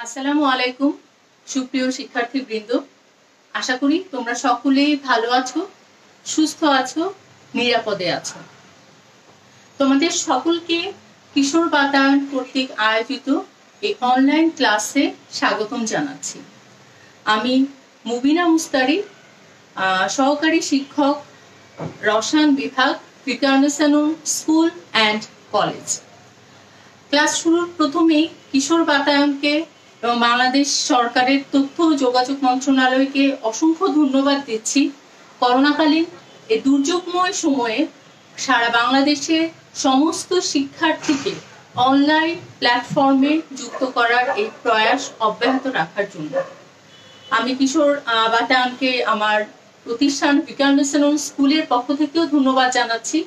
আসসালামু আলাইকুম সুপ্রিয় শিক্ষার্থীবৃন্দ, আশা করি তোমরা সকলেই ভালো আছো, সুস্থ আছো, নিরাপদে আছো। তোমাদের সকলকে কিশোর বাতায়ন কর্তৃক আয়োজিত এই অনলাইন ক্লাসে স্বাগতম জানাচ্ছি। আমি মুবিনা মুস্তারি, সহকারী শিক্ষক, রসায়ন বিভাগ, Viqarunnisa school and college. Class শুরুর প্রথমেই কিশোর বাতায়নকে এবং বাংলাদেশ সরকারের তথ্য ও যোগাযোগ মন্ত্রণালয়কে অসংখ্য ধন্যবাদ দিচ্ছি। করোনাকালীন এই দুর্যোগময় সময়ে সারা বাংলাদেশে সমস্ত শিক্ষার্থীকে অনলাইন প্ল্যাটফর্মে যুক্ত করার এই প্রয়াস অব্যাহত রাখার জন্য। আমি কিশোর বাতায়নকে আমার প্রতিষ্ঠান ভিকারুন্নিসা স্কুলের পক্ষ থেকেও ধন্যবাদ জানাচ্ছি।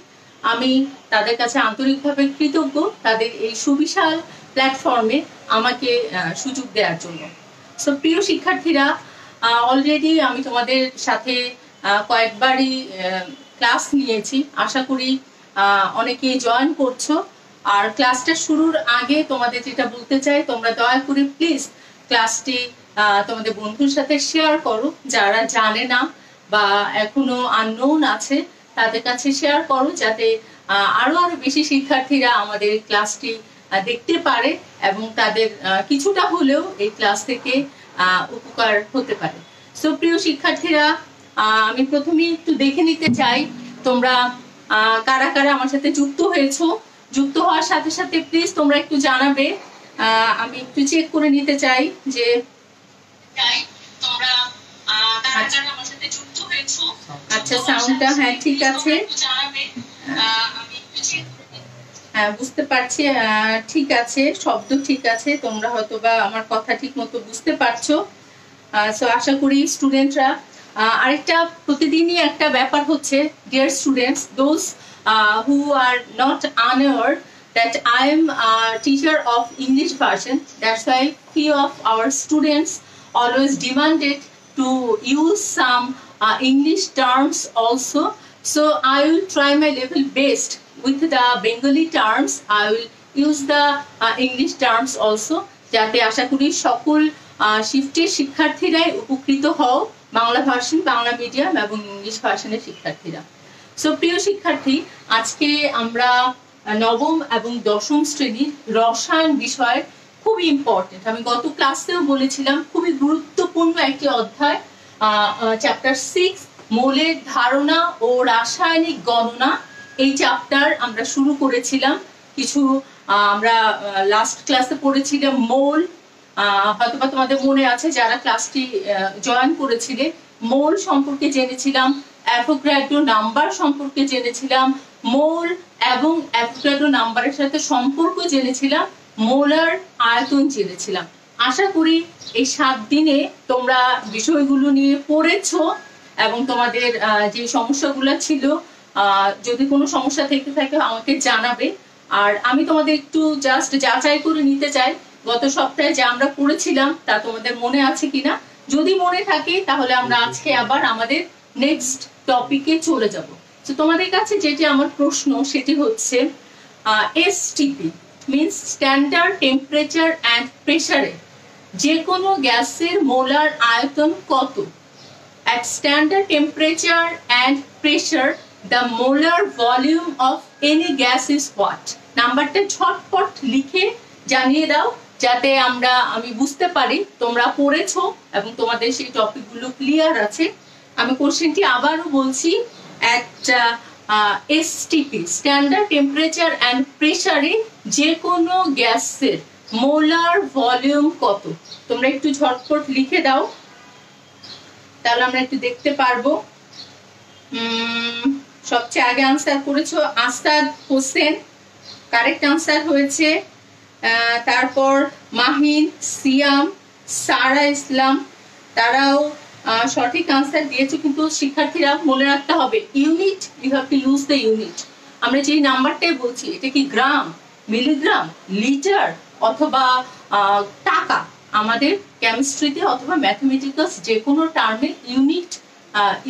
আমি তাদের কাছে আন্তরিকভাবে কৃতজ্ঞ তাদের এই সুবিশাল প্ল্যাটফর্মে আমাকে সুযোগ দেওয়ার জন্য। সো প্রিয় শিক্ষার্থীরা, অলরেডি আমি তোমাদের সাথে কয়েকবারই ক্লাস নিয়েছি, আশা করি অনেকেই জয়েন করছো। আর ক্লাসটা শুরুর আগে তোমাদের যেটা বলতে চাই, তোমরা দয়া করে প্লিজ ক্লাসটি তোমাদের বন্ধুর সাথে শেয়ার করো, যারা জানে না বা এখনো আননোন আছে তাদের কাছে শেয়ার করো, যাতে আরো বেশি শিক্ষার্থীরা আমাদের ক্লাসটি দেখতে পারে এবং তাদের কিছুটা হলেও এই ক্লাস থেকে উপকার হতে পারে। সো প্রিয় শিক্ষার্থীরা, আমি প্রথমেই একটু দেখে নিতে চাই তোমরা কারা কারা আমার সাথে যুক্ত হয়েছো। যুক্ত হওয়ার সাথে সাথে প্লিজ তোমরা একটু জানাবে, আমি একটু চেক করে নিতে চাই যে তোমরা কারা কারা আমার সাথে যুক্ত হয়েছো। আচ্ছা, সাউন্ডটা হ্যাঁ ঠিক আছে, হ্যাঁ বুঝতে পারছি, ঠিক আছে, শব্দ ঠিক আছে, তোমরা হয়তো বা আমার কথা ঠিক মতো বুঝতে পারছো। সো আশা করি স্টুডেন্টরা, আরেকটা প্রতিদিনই একটা ব্যাপার হচ্ছে, dear students, those who are not unaware that I am a teacher of English version, that's why few of our students always demanded to use some English terms also. So I will try my level best with the Bengali terms. I will use the English terms also, যাতে আশা করি সকল শিফটের শিক্ষার্থীরাই উপকৃত হও, Bangla version, Bangla medium এবং English ভার্সনের শিক্ষার্থীরা। So প্রিয় শিক্ষার্থী, আজকে আমরা নবম এবং দশম শ্রেণীর রসায়ন বিষয়, খুবই ইম্পর্টেন্ট, আমি গত ক্লাসেও বলেছিলাম, খুবই গুরুত্বপূর্ণ একটি অধ্যায়, চ্যাপ্টার 6 মৌলের ধারণা ও রাসায়নিক গণনা। এই চ্যাপ্টার আমরা শুরু করেছিলাম, কিছু আমরা লাস্ট ক্লাসে পড়েছিলাম মৌল, হয়তোবা তোমাদের মনে আছে যারা ক্লাসটি জয়েন করেছিলে, মৌল সম্পর্কে জেনেছিলাম, অ্যাভোগাড্রো নাম্বার সম্পর্কে জেনেছিলাম, মৌল এবং অ্যাভোগাড্রো নাম্বারের সাথে সম্পর্ক জেনেছিলাম, মোলার আয়তন জেনেছিলাম। আশা করি এই 7 দিনে তোমরা বিষয়গুলো নিয়ে পড়েছো এবং তোমাদের যে সমস্যাগুলো ছিল, যদি কোনো সমস্যা থেকে থাকে আমাকে জানাবে। আর আমি তোমাদের একটু জাস্ট যাচাই করে নিতে চাই, গত সপ্তাহে যে আমরা পড়েছিলাম তা তোমাদের মনে আছে কিনা। যদি মনে থাকে তাহলে আমরা আজকে আবার আমাদের নেক্সট টপিকে চলে যাব। তো তোমাদের কাছে যেটি আমার প্রশ্ন সেটি হচ্ছে, STP means standard temperature and প্রেসারে যে কোনো গ্যাসের মোলার আয়তন কত? At standard temperature and pressure, the molar volume of any gas is what? নাম্বারটা ঝটপট লিখে জানিয়ে দাও, যাতে আমি বুঝতে পারি তোমরা পড়েছো এবং তোমাদের সেই টপিকগুলো ক্লিয়ার আছে। আমি কোশ্চেনটি আবারও বলছি, at STP standard temperature and প্রেসারে যে কোনো গ্যাসের মোলার ভলিউম কত? তোমরা একটু ঝটপট লিখে দাও, তাহলে আমরা একটু দেখতে পারবো। সবচেয়ে আগে আনসার করেছো আসাদ হোসেন, কারেক্ট আনসার হয়েছে। তারপর মাহিন, সিয়াম, সারা ইসলাম, তারাও সঠিক আনসার দিয়েছে। কিন্তু শিক্ষার্থীরা মনে রাখতে হবে, unit, you have to use the unit. আমরা যে নাম্বারটাই বলছি, এটা কি গ্রাম, মিলিগ্রাম, লিটার অথবা টাকা? আমাদের কেমিস্ট্রিতে অথবা ম্যাথমেটিক্যালস যে কোনো টার্মে ইউনিট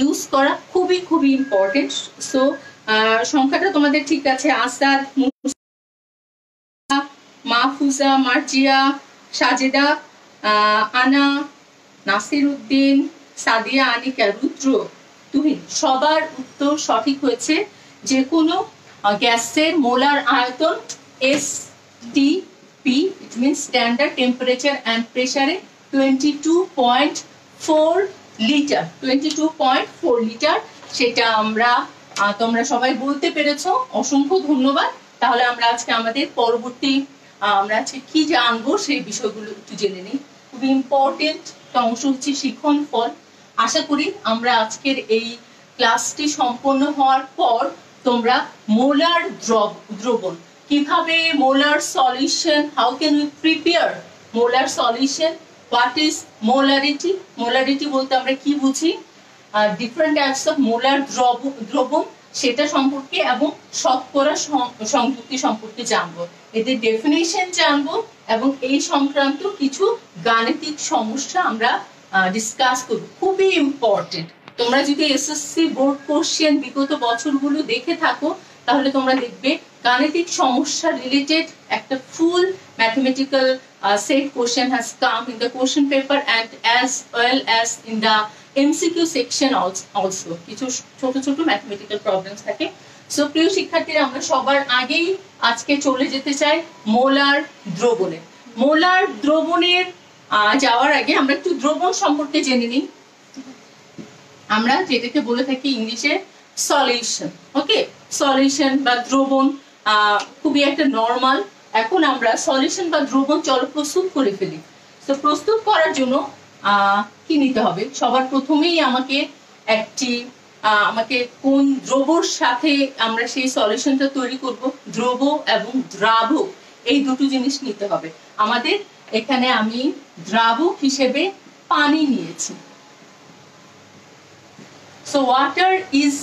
ইউজ করা খুবই খুবই ইম্পর্টেন্ট। সো সংখ্যাটা তোমাদের ঠিক আছে, আসাদ, মাহফুজা, মার্জিয়া, সাজেদা, আনা, নাসির উদ্দিন, সাদিয়া, আনিকা, রুদ্র, তুহিন, সবার উত্তর সঠিক হয়েছে। যে কোনো গ্যাসের মোলার আয়তন STP, it means standard temperature and প্রেসারে 22.4 লিটার, 22.4 লিটার। সেটা আমরা তোমরা সবাই বলতে পেরেছো, অসংখ্য ধন্যবাদ। তাহলে আমরা আজকে আমাদের পরবর্তী আমরা আজকে কি জানবো সেই বিষয়গুলো একটু জেনে নিই। খুবই ইম্পর্টেন্ট অংশ হচ্ছে শিখন ফল। আশা করি আমরা আজকের এই ক্লাসটি সম্পন্ন হওয়ার পর তোমরা মোলার দ্রবণ কিভাবে, molar solution, how can we prepare molar solution, what is molarity, molarity বলতে আমরা কি বুঝি, ডিফারেন্ট টাইপস অফ মোলার দ্রবণ সেটা সম্পর্কে এবং শতকরা সংযুক্তি সম্পর্কে জানবো, এদের ডেফিনেশন জানবো এবং এই সংক্রান্ত কিছু গাণিতিক সমস্যা আমরা ডিসকাস করব। খুবই ইম্পর্টেন্ট। তোমরা যদি এসএসসি বোর্ড কোশ্চেন বিগত বছরগুলো দেখে থাকো তাহলে তোমরা দেখবে গাণিতিক সমস্যা রিলেটেড একটা ফুল mathematical set question has come in the question paper and as well as in the MCQ section also কিছু ছোট ছোট ম্যাথমেটিক্যাল প্রবলেমস থাকে। সো প্রিয় শিক্ষার্থীরা, আমরা সবার আগেই আজকে চলে যেতে চাই মোলার দ্রবণে। মোলার দ্রবণের যাওয়ার আগে আমরা একটু দ্রবণ সম্পর্কে জেনে নিই। আমরা যেটাকে বলে থাকি ইংলিশে সলিউশন। ওকে, সলিউশন বা দ্রবণ খুবই একটা নরমাল। এখন আমরা সলিউশন বা দ্রবণ চলো প্রস্তুত করে ফেলি। তো প্রস্তুত করার জন্য কি নিতে হবে? সবার প্রথমেই আমাকে কোন দ্রবর সাথে আমরা সেই সলিউশনটা তৈরি করব, দ্রব এবং দ্রাবক, এই দুটো জিনিস নিতে হবে আমাদের। এখানে আমি দ্রাবক হিসেবে পানি নিয়েছি। So water is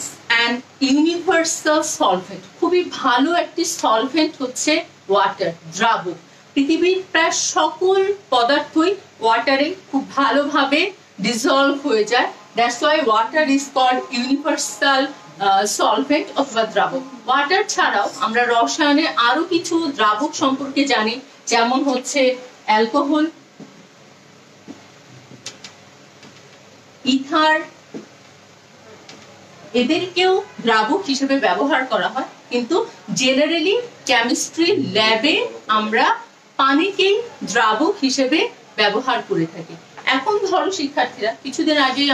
an universal solvent. খুবই ভালো একটি সলভেন্ট হচ্ছে ওয়াটার, দ্রাবক। পৃথিবীর প্রায় সকল পদার্থই ওয়াটারে খুব ভালোভাবে ডিসলভ হয়ে যায়। That's why water is called universal solvent অথবা দ্রাবক। ওয়াটার ছাড়াও আমরা রসায়নে আরো কিছু দ্রাবক সম্পর্কে জানি, যেমন হচ্ছে অ্যালকোহল, ইথার, এদেরকেও দ্রাবক হিসেবে ব্যবহার করা হয়। কিন্তু জেনারেলি কেমিস্ট্রি ল্যাবে আমরা পানিকেই দ্রাবক হিসেবে ব্যবহার করে থাকি। এখন ধরো শিক্ষার্থীরা, কিছুদিন আগেই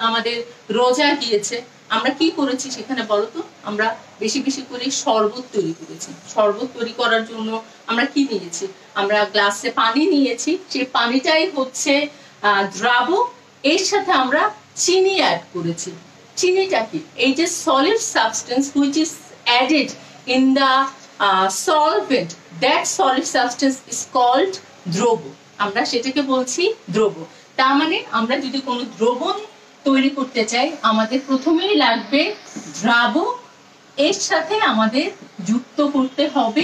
আমাদের রোজা গিয়েছে, আমরা কি করেছি সেখানে বলো তো? আমরা বেশি বেশি করে শরবত তৈরি করেছি। শরবত তৈরি করার জন্য আমরা কি নিয়েছি? আমরা গ্লাসে পানি নিয়েছি, সেই পানিটাই হচ্ছে দ্রাবক। এর সাথে আমরা চিনি অ্যাড করেছি। চিনিটা কি? এই যে solid substance which is added in the solvent, that solid substance is called দ্রব। আমরা সেটাকে বলছি দ্রব। তার মানে আমরা যদি কোনো দ্রবণ তৈরি করতে চাই, আমাদের প্রথমেই লাগবে দ্রাবক, এর সাথে আমাদের যুক্ত করতে হবে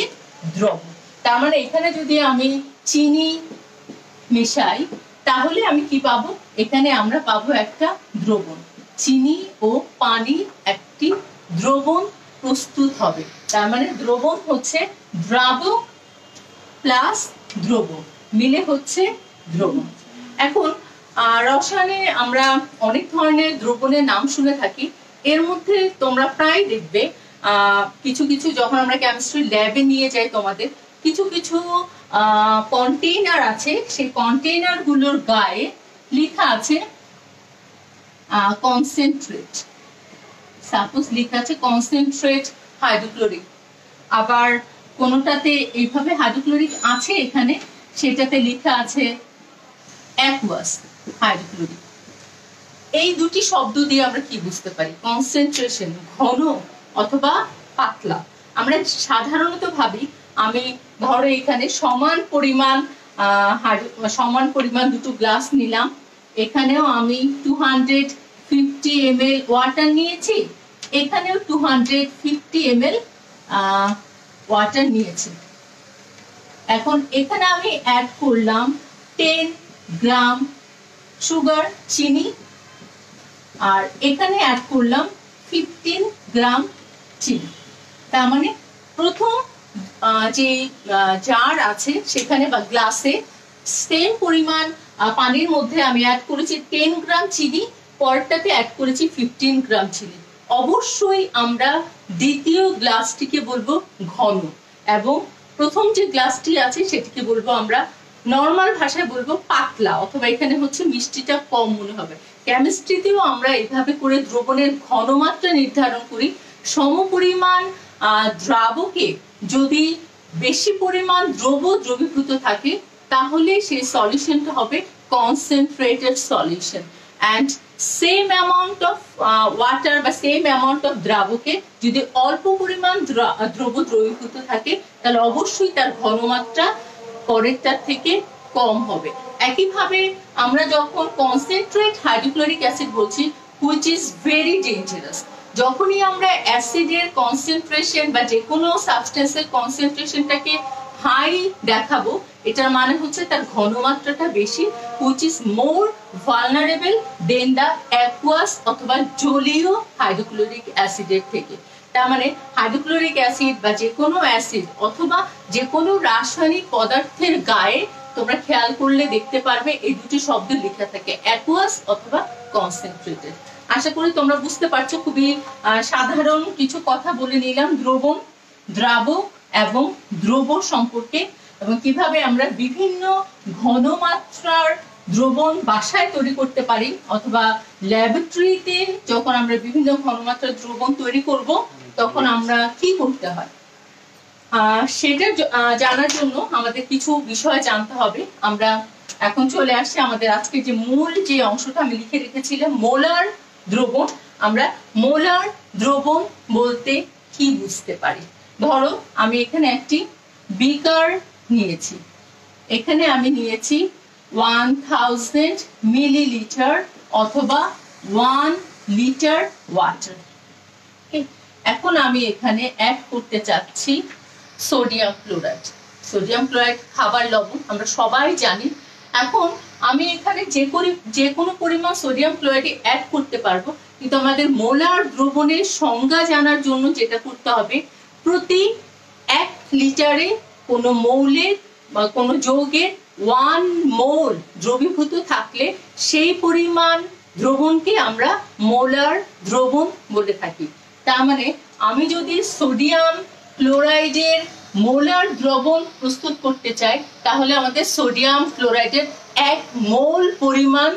দ্রব। তার মানে এখানে যদি আমি চিনি মেশাই তাহলে আমি কি পাবো? এখানে আমরা পাবো একটা দ্রবণ। চিনি ও পানি একটি দ্রবণ প্রস্তুত হবে। তার মানে দ্রবণ হচ্ছে দ্রাবক প্লাস দ্রবণ মিলে হচ্ছে দ্রবণ। এখন রসায়নে আমরা অনেক ধরনের দ্রবণের নাম শুনে থাকি। এর মধ্যে তোমরা প্রায় দেখবে কিছু কিছু যখন আমরা কেমিস্ট্রি ল্যাবে নিয়ে যাই, তোমাদের কিছু কিছু কন্টেইনার আছে, সেই কন্টেইনার গুলোর গায়ে লেখা আছে কনসেন্ট্রেট। সাপোজ লেখা আছে কনসেন্ট্রেট হাইড্রোক্লোরিক। আবার কোনোটাতে এইভাবে হাইড্রোক্লোরিক আছে, এখানে সেটাতে লেখা আছে অ্যাকুয়াস হাইড্রোক্লোরিক। এই দুটি শব্দ দিয়ে আমরা কি বুঝতে পারি? কনসেন্ট্রেশন, ঘন অথবা পাতলা। আমরা সাধারণত ভাবি, আমি ধরো এখানে সমান পরিমাণ দুটো গ্লাস নিলাম, এখানেও আমি 250 ml ওয়াটার নিয়েছি, এখানেও 250 ml ওয়াটার নিয়েছি। এখন এখানে আমি অ্যাড করলাম 10 গ্রাম সুগার, চিনি, আর এখানে অ্যাড করলাম 15 গ্রাম চিনি। তার মানে প্রথম যে জার আছে সেখানে বা গ্লাসে সেম পরিমাণ পানির মধ্যে আমি অ্যাড করেছি 10 গ্রাম চিনি, পরটাতে অ্যাড করেছি 15 গ্রাম চিনি। অবশ্যই আমরা দ্বিতীয় গ্লাসটিকে বলবো ঘন, এবং প্রথম যে গ্লাসটি আছে সেটিকে বলবো আমরা নর্মাল ভাষায় বলবো পাতলা, অথবা এখানে হচ্ছে মিষ্টিটা কম মনে হবে। কেমিস্ট্রিতেও আমরা এইভাবে করে দ্রবণের ঘনমাত্রা নির্ধারণ করি। সমপরিমাণ দ্রাবকে যদি বেশি পরিমাণ দ্রবীভূত থাকে তাহলে সেই সলিউশনটা হবে concentrated solution, and same amount of water বা সেম অ্যামাউন্ট অফ দ্রাবকে যদি অল্প পরিমাণ দ্রবীভূত থাকে তাহলে অবশ্যই তার ঘনমাত্রা পরেরটার থেকে কম হবে। একইভাবে আমরা যখন কনসেন্ট্রেট হাইড্রোক্লোরিক অ্যাসিড বলছি, হুইচ ইজ ভেরি ডেঞ্জারাস, যখনই আমরা অ্যাসিডের কনসেন্ট্রেশন বা যে কোনো সাবস্টেন্সের কনসেন্ট্রেশনটাকে হাই দেখাবো, এটার মানে হচ্ছে তার ঘনমাত্রাটা বেশি, which is more vulnerable than the aqueous অথবা জলীয় হাইড্রোক্লোরিক অ্যাসিডের থেকে। তার মানে হাইড্রোক্লোরিক অ্যাসিড বা যে কোনো অ্যাসিড অথবা যে কোনো রাসায়নিক পদার্থের গায়ে তোমরা খেয়াল করলে দেখতে পারবে এই দুটি শব্দ লেখা থাকে, অ্যাকুয়াস অথবা কনসেন্ট্রেটেড। আশা করি তোমরা বুঝতে পারছো। খুবই সাধারণ কিছু কথা বলে নিলাম দ্রবণ, দ্রাবক এবং দ্রব সম্পর্কে, এবং কিভাবে আমরা বিভিন্ন ঘনমাত্রার দ্রবণ বাসায় তৈরি করতে পারি, অথবা ল্যাবরেটরিতে যখন আমরা বিভিন্ন ঘনমাত্রার দ্রবণ তৈরি করব তখন আমরা কি করতে হয়। সেটা জানার জন্য আমাদের কিছু বিষয় জানতে হবে। আমরা এখন চলে আসছি আমাদের আজকে যে মূল যে অংশটা আমি লিখে রেখেছিলাম, মোলার দ্রবণ। আমরা মোলার দ্রবণ বলতে কি বুঝতে পারি। ধরো আমি এখানে একটি বিকার নিয়েছি, এখানে আমি নিয়েছি 1000 মিলিলিটার অথবা 1 লিটার ওয়াটার। এখন আমি এখানে অ্যাড করতে চাচ্ছি সোডিয়াম ক্লোরাইড। সোডিয়াম ক্লোরাইড খাবার লবণ, আমরা সবাই জানি। এখন আমি এখানে যে কোনো পরিমাণ সোডিয়াম ক্লোরাইড অ্যাড করতে পারবো, কিন্তু আমাদের মোলার দ্রবণের সংজ্ঞা জানার জন্য যেটা করতে হবে, প্রতি 1 লিটারে কোনো মৌলের বা কোনো যৌগের 1 মোল দ্রবীভূত থাকলে সেই পরিমাণ দ্রবণকে আমরা মোলার দ্রবণ বলে থাকি। তার মানে আমি যদি সোডিয়াম ক্লোরাইডের মোলার দ্রবণ প্রস্তুত করতে চাই তাহলে আমাদের সোডিয়াম ক্লোরাইডের 1 মোল পরিমাণ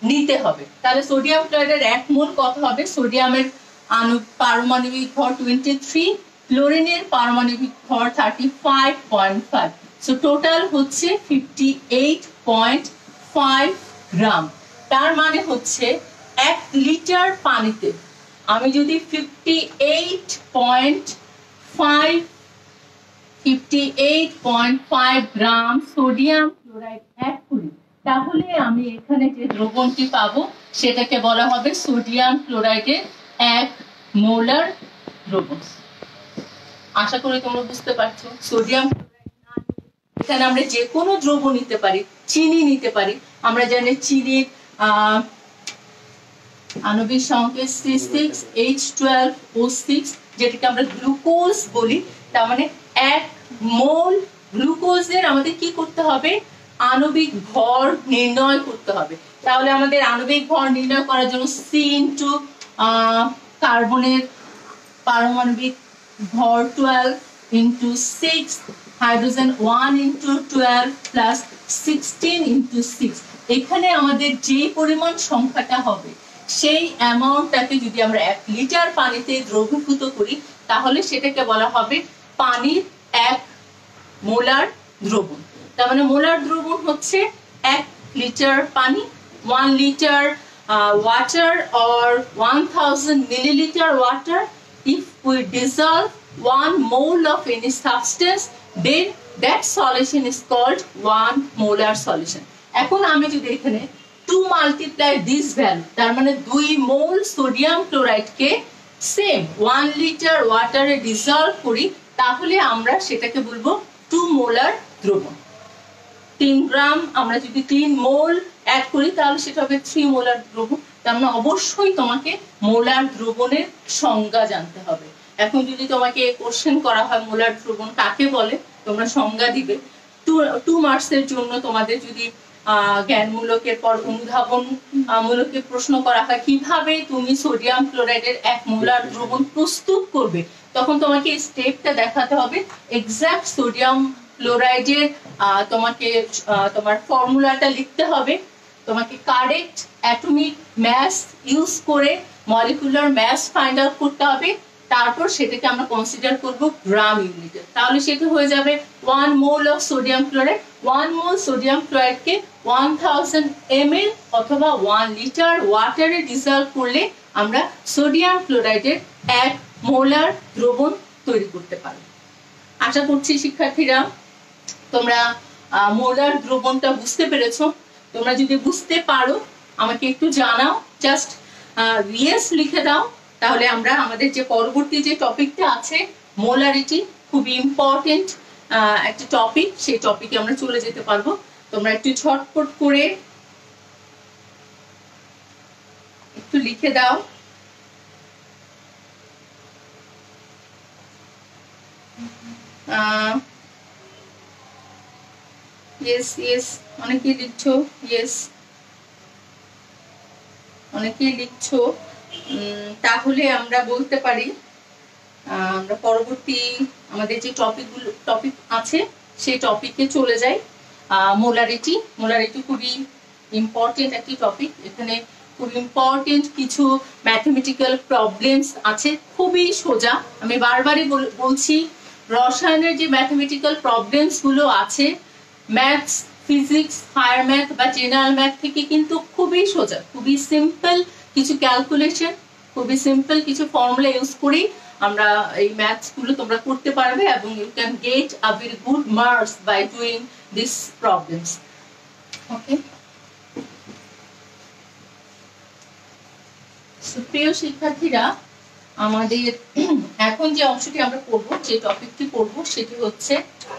নিতে হবে। তাহলে সোডিয়াম ক্লোরাইডের 1 মোল কত হবে? সোডিয়ামের পারমাণবিক ভর 23, ক্লোরিনের পারমাণবিক ভর 35.5, সো টোটাল হচ্ছে 58.5 গ্রাম। তার মানে হচ্ছে 1 লিটার পানিতে আমি যদি 58.5 গ্রাম সোডিয়াম ক্লোরাইড অ্যাড করি, তাহলে আমি এখানে যে দ্রবণটি পাবো সেটাকে বলা হবে সোডিয়াম ক্লোরাইডের 1 মোলার দ্রবণ। আশা করি তোমরা বুঝতে পারছো। সোডিয়াম ক্লোরাইড না, এখানে আমরা যে কোনো দ্রবণ নিতে পারি, চিনি নিতে পারি। আমরা জানি চিনির আণবিক সংকেত C6H12O6, যেটাকে আমরা গ্লুকোজ বলি। তার মানে 1 মোল গ্লুকোজের আমাদের কি করতে হবে? আণবিক ভর নির্ণয় করতে হবে। তাহলে আমাদের আণবিক ভর নির্ণয় করার জন্য C ইনটু কার্বনের পারমাণবিক ভর 12 into 6, hydrogen 1 into 12 plus 16 into 6, এখানে আমাদের যে পরিমাণ সংখ্যাটা হবে সেই অ্যামাউন্টটাকে যদি আমরা 1 লিটার পানিতে দ্রবীভূত করি তাহলে সেটাকে বলা হবে পানির 1 মোলার দ্রবণ। তার মানে মোলার দ্রবণ হচ্ছে 1 লিটার পানি, 1 liter water or 1000 milliliter water. If we dissolve 1 mole of any substance, then that solution is called 1 molar solution. এখন আমি যদি এখানে 2 multiply this value, তার মানে 2 মোল সোডিয়াম ক্লোরাইডকে সেম 1 লিটার ওয়াটারে ডিসলভ করি, তাহলে আমরা সেটাকে বলবো 2 মোলার দ্রবণ। 3 গ্রাম আমরা যদি 3 মোল অ্যাড করি তাহলে সেটা হবে 3 মোলার দ্রবণ। তার মানে অবশ্যই তোমাকে মোলার দ্রবণের সংজ্ঞা জানতে হবে। এখন যদি তোমাকে কোশ্চেন করা হয় মোলার দ্রবণ কাকে বলে, তোমরা সংজ্ঞা দিবে। 2 মার্কসের জন্য তোমাদের যদি জ্ঞানমূলকের পর অনুধাবন মূলকের প্রশ্ন করা হয় কিভাবে তুমি সোডিয়াম ক্লোরাইডের 1 মোলার দ্রবণ প্রস্তুত করবে, তখন তোমাকে এই স্টেপটা দেখাতে হবে। এক্সাক্ট সোডিয়াম ক্লোরাইডের তোমাকে তোমার ফর্মুলাটা লিখতে হবে, তোমাকে কারেক্ট অ্যাটমিক মাস ইউজ করে মলিকুলার মাস ফাইন্ড আউট করতে হবে, তারপর সেটাকে আমরা কনসিডার করব গ্রাম ইউনিটে। তাহলে সেটা হয়ে যাবে 1 mole of sodium chloride. 1 mole sodium ক্লোরাইডকে 1000 ml অথবা 1 লিটার ওয়াটারে ডিসলভ করলে আমরা সোডিয়াম ক্লোরাইডের 1 মোলার দ্রবণ তৈরি করতে পারব। আশা করছি শিক্ষার্থীরা তোমরা মোলার দ্রবণটা বুঝতে পেরেছো। তোমরা যদি বুঝতে পারো আমাকে একটু জানাও, জাস্ট ইয়েস লিখে দাও, তাহলে আমরা আমাদের যে পরবর্তী যে টপিকটা আছে মোলারিটি, খুব ইম্পর্টেন্ট একটা টপিক, সেই টপিকে আমরা চলে যেতে পারবো। তোমরা একটু ঝটপট করে একটু লিখে দাও। ইয়েস ইয়েস, অনেকেই লিখছো, ইয়েস অনেকেই লিখছো। তাহলে আমরা বলতে পারি আমরা পরবর্তী আমাদের যে টপিক আছে সেই টপিকে চলে যাই। মোলারিটি খুবই ইম্পর্টেন্ট একটি টপিক। এখানে খুব ইম্পর্টেন্ট কিছু ম্যাথমেটিক্যাল প্রবলেমস আছে, খুবই সোজা। আমি বারবারই বলছি রসায়নের যে ম্যাথমেটিক্যাল প্রবলেমস গুলো আছে ম্যাথস, ফিজিক্স, হায়ার ম্যাথ বা জেনারেল ম্যাথ থেকে কিন্তু খুবই সোজা, খুবই সিম্পল কিছু ক্যালকুলেশন, খুবই সিম্পল কিছু ফর্মুলা ইউজ করি আমরা এই ম্যাথস গুলো তোমরা করতে পারবে এবং you can get a very good marks by doing this problems. Okay, প্রিয় শিক্ষার্থীরা, আমাদের এখন যে অংশটি আমরা পড়বো, যে টপিকটি পড়বো সেটি হচ্ছে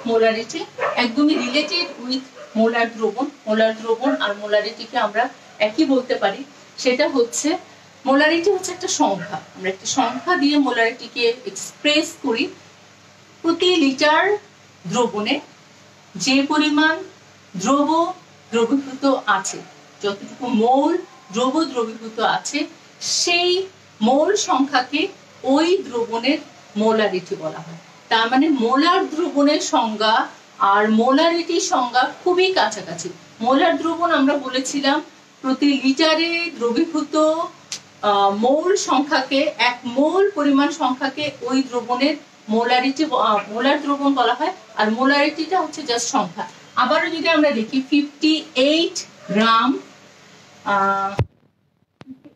মোলারিটি, একদমই রিলেটেড উইথ মোলার দ্রবণ। মোলার দ্রবণ আর মোলারিটিকে আমরা একই বলতে পারি। সেটা হচ্ছে মোলারিটি হচ্ছে একটা সংখ্যা, আমরা একটা সংখ্যা দিয়ে মোলারিটিকে এক্সপ্রেস করি। প্রতি লিটার দ্রবণে যে পরিমাণ দ্রবীভূত আছে, যতটুকু মোল দ্রবীভূত আছে, সেই মোল সংখ্যাকে ওই দ্রবণের মোলারিটি বলা হয়। তার মানে মোলার দ্রবণের সংজ্ঞা আর মোলারিটির সংজ্ঞা খুবই কাছাকাছি। মোলার দ্রবণ আমরা বলেছিলাম প্রতি লিটারে দ্রবীভূত মোল সংখ্যাকে, 1 মোল পরিমাণ সংখ্যাকে ওই দ্রবণের মোলার দ্রবণ বলা হয়। আর মোলারিটিটা হচ্ছে জাস্ট সংখ্যা। আবারও যদি আমরা দেখি 58 গ্রাম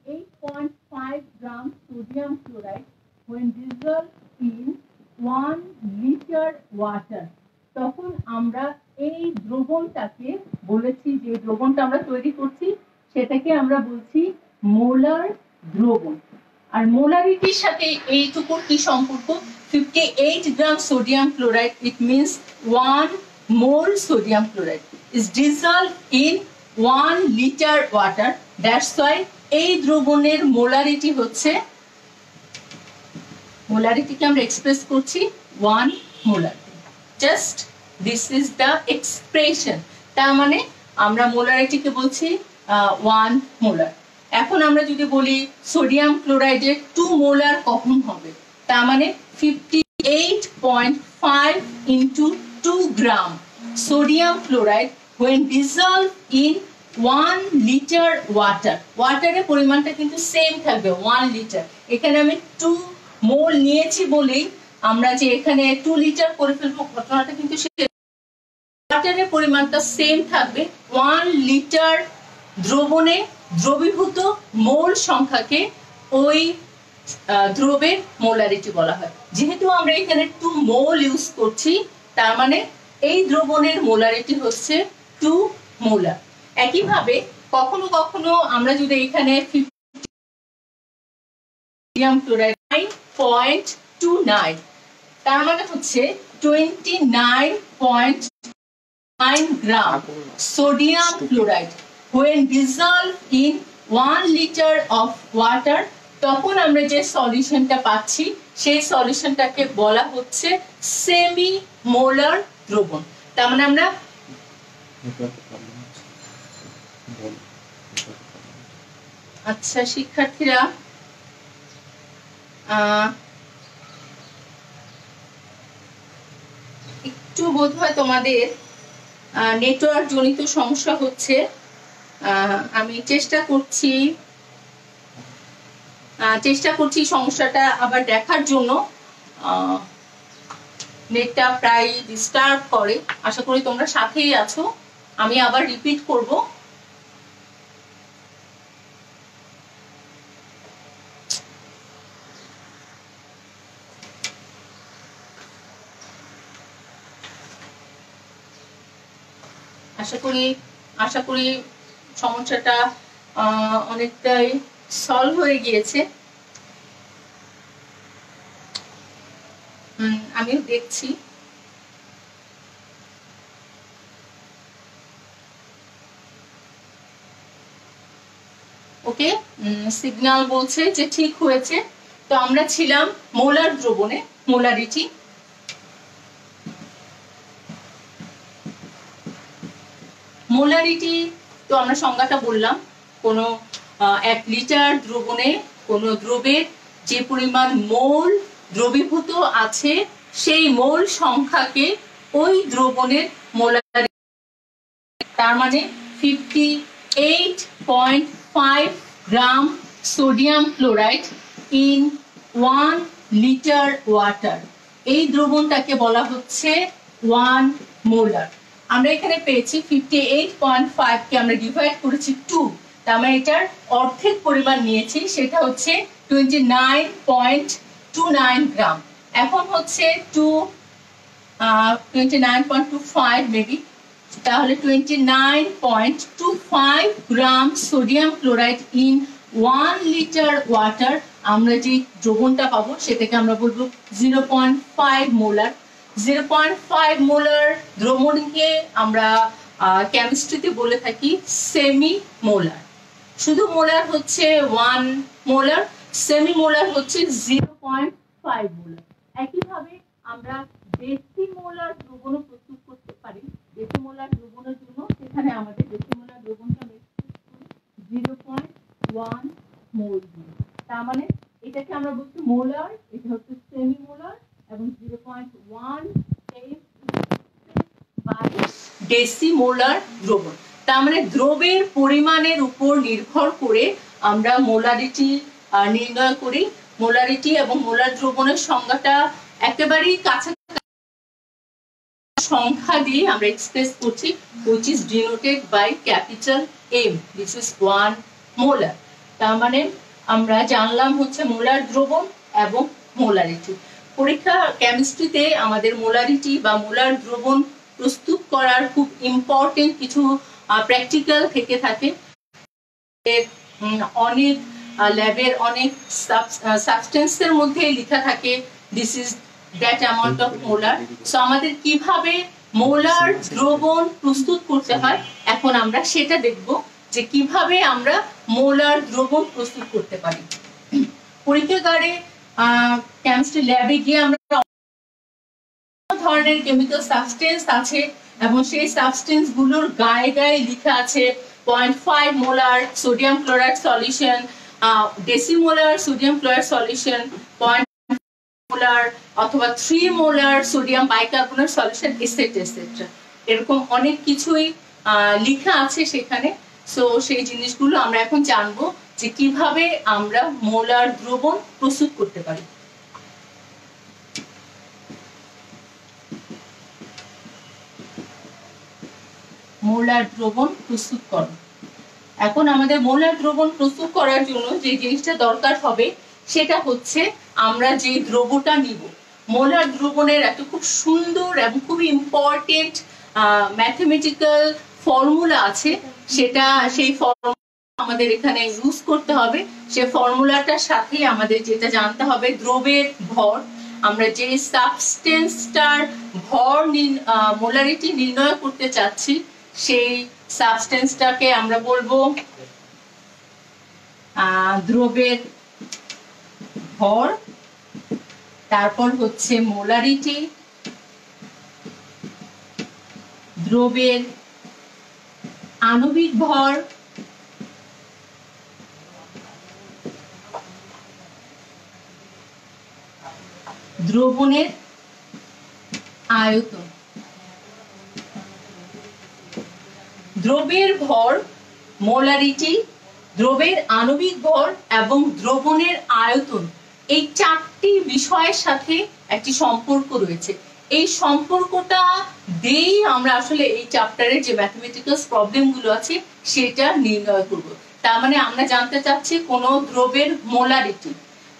58.5 গ্রাম sodium chloride when dissolved in 1 litre water, তখন আমরা এই দ্রবণটাকে বলেছি, যে দ্রবণটা আমরা তৈরি করছি সেটাকে আমরা বলছি মোলার দ্রবণ। আর মোলারিটির সাথে এইটুকুর কি সম্পর্ক? 58 গ্রাম sodium chloride, it means 1 mole sodium chloride is dissolved in 1 liter water. That's why এই দ্রবণের মোলারিটি হচ্ছে, মোলারিটিকে আমরা এক্সপ্রেস করছি 1 molar. Just this is the expression. তার মানে আমরা মোলারিটিকে বলছি 1 মোলার। এখন আমরা যদি বলি সোডিয়াম ক্লোরাইডের 2 মোলার কখন হবে, তার মানে 58.5 into 2 gram sodium chloride when dissolved in 1 litre water. ওয়াটারের পরিমাণটা কিন্তু সেম থাকবে 1 লিটার। এখানে আমি 2 মোল নিয়েছি বলেই আমরা যে এখানে 2 লিটার করে ফেলবো, ঘটনাটা কিন্তু ওয়াটারের পরিমাণটা সেম থাকবে। 1 লিটার দ্রবণে দ্রবীভূত মোল সংখ্যাকে ওই দ্রবের মোলারিটি বলা হয়। যেহেতু আমরা এখানে 2 মোল ইউজ করছি, তার মানে এই দ্রবণের মোলারিটি হচ্ছে 2 মোলার। একইভাবে কখনো কখনো আমরা যদি এখানে সোডিয়াম ক্লোরাইড 9.29, তার মানে হচ্ছে 29.9 গ্রাম sodium chloride when dissolved in 1 liter of water, তখন আমরা যে সলিউশনটা পাচ্ছি সেই সলিউশনটাকে বলা হচ্ছে সেমি মোলার দ্রবণ। তার মানে আমরা আচ্ছা শিক্ষার্থীরা, একটু বোধহয় তোমাদের নেটওয়ার্ক জনিত সমস্যা হচ্ছে। আমি চেষ্টা করছি সমস্যাটা আবার দেখার জন্য। নেটটা প্রায় ডিস্টার্ব করে, আশা করি তোমরা সাথেই আছো। আমি আবার রিপিট করব। আশা করি সমস্যাটা অনেকটাই সলভ হয়ে গিয়েছে। আমিও দেখছি। ওকে, সিগন্যাল বলছে যে ঠিক হয়েছে। তো আমরা ছিলাম মোলার দ্রবণে, মোলারিটি। মোলারিটি তো আমরা সংজ্ঞাটা বললাম, কোন 1 লিটার দ্রবণে কোন দ্রবের যে পরিমাণ মোল দ্রবীভূত আছে সেই মোল সংখ্যাকে ওই দ্রবণের মোলারিটি, তার মানে 58.5 গ্রাম sodium chloride in 1 litre water, এই দ্রবণটাকে বলা হচ্ছে 1 মোলার। আমরা এখানে পেয়েছি 58.5 কে আমরা ডিভাইড করেছি 2, তার মানে এটার অর্ধেক পরিমাণ নিয়েছি, সেটা হচ্ছে 29.29 গ্রাম। এখন হচ্ছে 29.25 মেবি, তাহলে 29.25 গ্রাম sodium chloride in 1 litre water, আমরা যে দ্রবণটা পাবো সেটাকে আমরা বলবো 0.5 মোলার। 0.5 মোলার দ্রবণকে আমরা কেমিস্ট্রিতে বলে থাকি সেমি মোলার। শুধু মোলার হচ্ছে 1 মোলার, সেমি মোলার হচ্ছে 0.5 মোলার। একইভাবে আমরা ডেসিমোলার দ্রবণ প্রস্তুত করতে পারি। ডেসিমোলার দ্রবণের জন্য সেখানে আমাদের ডেসিমোলার দ্রবণটা 0.1 মোল, তার মানে এটাকে আমরা বলছি মোলার, এটা হচ্ছে সেমি মোলার, এবং 0.1 বাই ডেসিমোলার দ্রবণ। তার মানে দ্রবের পরিমাণের উপর নির্ভর করে আমরা মোলারিটি নির্ণয় করি। মোলারিটি এবং মোলার দ্রবণের সংজ্ঞাটা একেবারেই কাছাকাছি সংখ্যা দিয়ে আমরা এক্সপ্রেস করছি, which is denoted by capital M, this is 1 molar. তার মানে আমরা জানলাম হচ্ছে মোলার দ্রবণ এবং মোলারিটি। পরীক্ষা কেমিস্ট্রিতে আমাদের মোলারিটি বা মোলার দ্রবণ প্রস্তুত করার খুব ইম্পর্টেন্ট কিছু প্র্যাকটিক্যাল থেকে থাকে। অনেক ল্যাবের অনেক সাবস্টেন্সের মধ্যে লেখা থাকে this is that amount of molar. So আমাদের কিভাবে মোলার দ্রবণ প্রস্তুত করতে হয় এখন আমরা সেটা দেখব, যে কিভাবে আমরা মোলার দ্রবণ প্রস্তুত করতে পারি। পরীক্ষাগারে কেমিস্ট্রি ল্যাবে গিয়ে আমরা ধরনের কেমিক্যাল সাবস্টেন্স আছে এবং সেই সাবস্টেন্স গুলোর গায়ে গায়ে লেখা আছে 0.5 molar sodium chloride solution, decimolar sodium chloride solution, 0.5 molar অথবা 3 molar sodium bicarbonate solution, etcetera etcetera. এরকম অনেক কিছুই লেখা আছে সেখানে। সো সেই জিনিসগুলো আমরা এখন জানবো যে কিভাবে আমরা মোলার দ্রবণ প্রস্তুত করতে পারি। মোলার দ্রবণ প্রস্তুত করো। এখন আমাদের মোলার দ্রবণ প্রস্তুত করার জন্য যে জিনিসটা দরকার হবে সেটা হচ্ছে আমরা যে দ্রবটা নিব। মোলার দ্রবণের একটা খুব সুন্দর এবং খুব ইম্পর্টেন্ট ম্যাথমেটিক্যাল ফর্মুলা আছে, সেটা সেই ফর্মুলা আমাদের এখানে ইউজ করতে হবে। সেই ফর্মুলাটার সাথে আমাদের যেটা জানতে হবে দ্রবের ভর। আমরা যে সাবস্টেন্সটার ভর মোলারিটি নির্ণয় করতে চাচ্ছি সেই সাবস্টেন্সটাকে আমরা বলবো দ্রবের ভর, তারপর হচ্ছে মোলারিটি, দ্রবের আণবিক ভর, দ্রবণের আয়তন। দ্রবের ভর, মোলারিটি, দ্রবের আণবিক ভর এবং দ্রবণের আয়তন, এই চারটি বিষয়ের সাথে একটি সম্পর্ক রয়েছে। এই সম্পর্কটা দিয়েই আমরা আসলে এই চ্যাপ্টারের যে ম্যাথমেটিক্যাল প্রবলেম গুলো আছে সেটা নির্ণয় করব। তার মানে আমরা জানতে চাচ্ছি কোন দ্রবের মোলারিটি,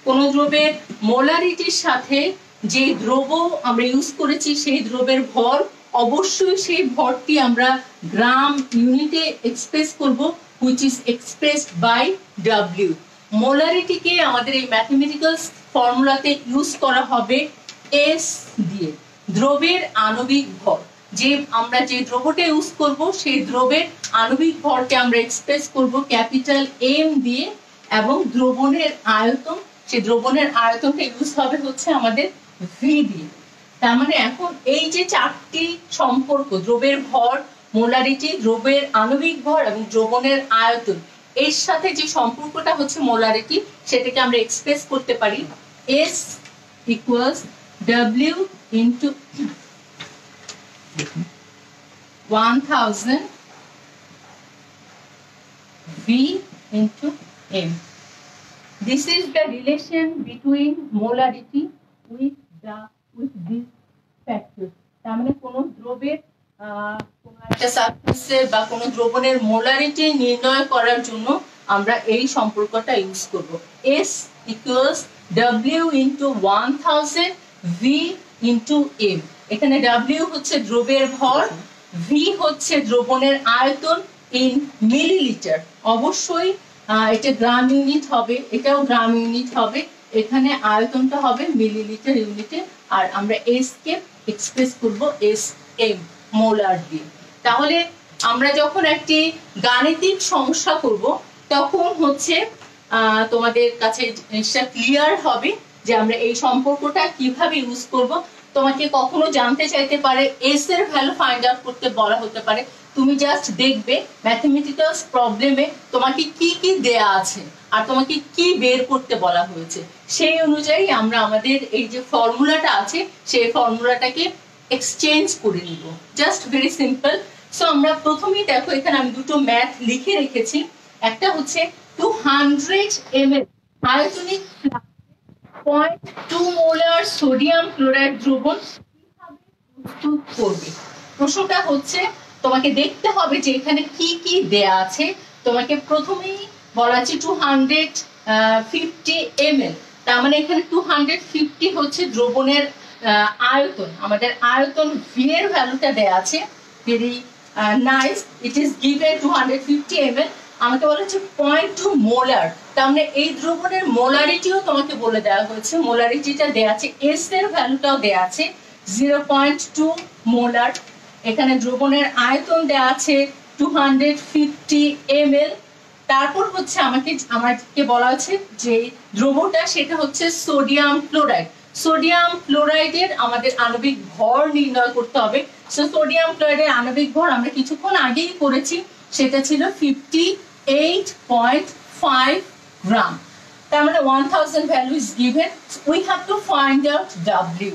কোন দ্রবের মোলারিটির সাথে যে দ্রব আমরা ইউজ করেছি সেই দ্রবের ভর, অবশ্যই সেই ভরটি আমরা গ্রাম ইউনিটে এক্সপ্রেস করব, which is expressed by W। মোলারিটিকে আমাদের এই ম্যাথমেটিক্যাল ফর্মুলাতে ইউজ করা হবে S দিয়ে। দ্রবের আণবিক ভর, যে আমরা যে দ্রবটা ইউজ করব সেই দ্রবের আণবিক ভরকে আমরা এক্সপ্রেস করব ক্যাপিটাল M দিয়ে, এবং দ্রবণের আয়তন, সেই দ্রবণের আয়তনটা ইউজ হবে হচ্ছে আমাদের V দিয়ে। তার মানে এখন এই যে চারটি সম্পর্ক, দ্রবের ভর, মোলারিটি, দ্রবের আণবিক ভর এবং দ্রবণের আয়তন, এর সাথে যে সম্পর্কটা হচ্ছে মোলারিটি, সেটাকে আমরা এক্সপ্রেস করতে পারি S equals W into 1000 V into M. This is the relation between molarity with these factors. তার মানে কোন দ্রবের কোন একটা সাবস্টেন্সের বা কোন দ্রবণের মোলারিটি নির্ণয় করার জন্য আমরা এই সম্পর্কটা ইউজ করব। S equals W into 1000 V into M। এখানে W হচ্ছে দ্রবের ভর, V হচ্ছে দ্রবণের আয়তন ইন মিলিলিটার। অবশ্যই এটা গ্রাম ইউনিট হবে, এটাও গ্রাম ইউনিট হবে, এখানে আয়তনটা হবে মিলিলিটার ইউনিটে, আর আমরা S কে এক্সপ্রেস করব SM মোলার দিয়ে। তাহলে আমরা যখন একটি গাণিতিক সমস্যা করব তখন হচ্ছে তোমাদের কাছে জিনিসটা ক্লিয়ার হবে যে আমরা এই সম্পর্কটা কিভাবে ইউজ করব। তোমাকে কখনো জানতে চাইতে পারে S এর ভ্যালু ফাইন্ড আউট করতে বলা হতে পারে, তুমি জাস্ট দেখবে ম্যাথমেটিক্যাল প্রবলেমে তোমাকে কি কি দেয়া আছে আর তোমাকে কি বের করতে বলা হয়েছে, সেই অনুযায়ী আমরা আমাদের এই যে ফর্মুলাটা আছে সেই ফর্মুলাটাকে এক্সচেঞ্জ করে নিব। Just very simple. সো আমরা প্রথমেই দেখো এখানে আমি দুটো ম্যাথ লিখে রেখেছি। একটা হচ্ছে 200 ml আয়তনিক 0.2 মোলার সোডিয়াম ক্লোরাইড দ্রবণ কিভাবে প্রস্তুত করবে। প্রশ্নটা হচ্ছে তোমাকে দেখতে হবে যে এখানে কি কি দেয়া আছে। তোমাকে প্রথমেই বলা আছে 250 ml, তার মানে এখানে 250 হচ্ছে দ্রবণের আয়তন। আমাদের আয়তন V এর ভ্যালুটা দেয়া আছে, very nice, it is given 250 ml। আমাকে বলা হচ্ছে 0.2 মোলার, তার মানে এই দ্রবণের মোলারিটিও তোমাকে বলে দেওয়া হয়েছে, মোলারিটিটা দেয়া আছে, S এর ভ্যালুটাও দেয়া আছে 0.2 মোলার। এখানে দ্রবণের আয়তন দেয়া আছে 250 ml। তারপর হচ্ছে আমাকে বলা আছে যে দ্রবটা সেটা হচ্ছে সোডিয়াম ক্লোরাইড। সোডিয়াম ক্লোরাইডের আমাদের আণবিক ভর নির্ণয় করতে হবে। সো সোডিয়াম ক্লোরাইডের আণবিক ভর আমরা কিছুক্ষণ আগেই করেছি, সেটা ছিল 58.5 গ্রাম। তার মানে 1000 value is given, we have to find out W।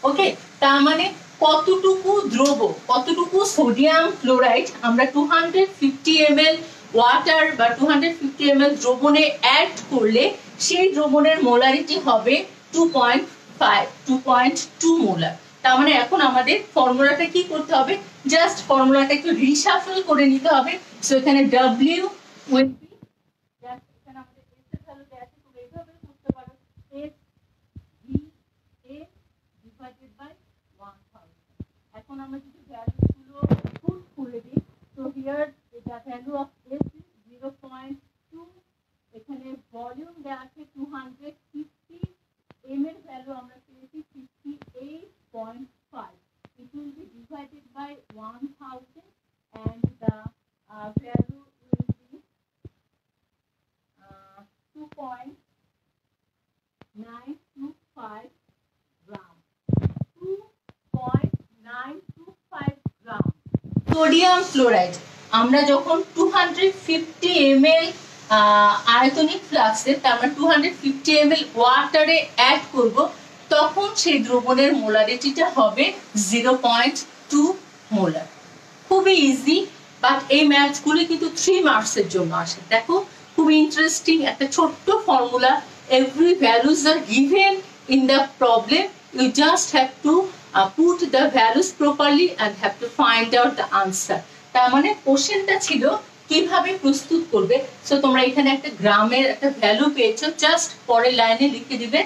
ওকে, তার মানে কতটুকু দ্রব, কতটুকু সোডিয়াম ক্লোরাইড আমরা 250 ml ওয়াটার বা 250 ml দ্রবণে অ্যাড করলে সেই দ্রবণের মোলারিটি হবে 2.2 মোলার। তার মানে এখন আমাদের ফর্মুলাটা কি করতে হবে, জাস্ট ফর্মুলাটা একটু রিশাফল করে নিতে হবে। সো এখানে W উইল বি, জাস্ট এখানে আমাদের S এর ভ্যালু দেয়া আছে, তুমি এইভাবে করতে পারো, S V A divided by 1000। এখন আমরা যদি ভ্যালুগুলো পুট করে দিই, so here the value of S is 0.2, এখানে ভলিউম দেয়া আছে 250, m এর ভ্যালু আমরা পেয়েছি 58.5, it will be divided by 1000 and the value will be 2.925 gram, 2.925 gram sodium chloride আমরা যখন 250 ml আয়তনিক ফ্লাক্সে, তার মানে 250 ml ওয়াটারে অ্যাড করব, তখন সেই দ্রবণের মোলারিটিটা হবে 0.2 মোলার। খুবই ইজি, বাট এই ম্যাথসগুলো কিন্তু 3 মার্কসের জন্য আসে। দেখো খুবই ইন্টারেস্টিং একটা ছোট্ট formula, every values are given in the problem, you just have to put the values properly and have to find out the answer। তার মানে কোশ্চেনটা ছিল কিভাবে প্রস্তুত করবে। সো তোমরা এখানে একটা গ্রামের একটা ভ্যালু পেয়েছো, জাস্ট পরের লাইনে লিখে দিবে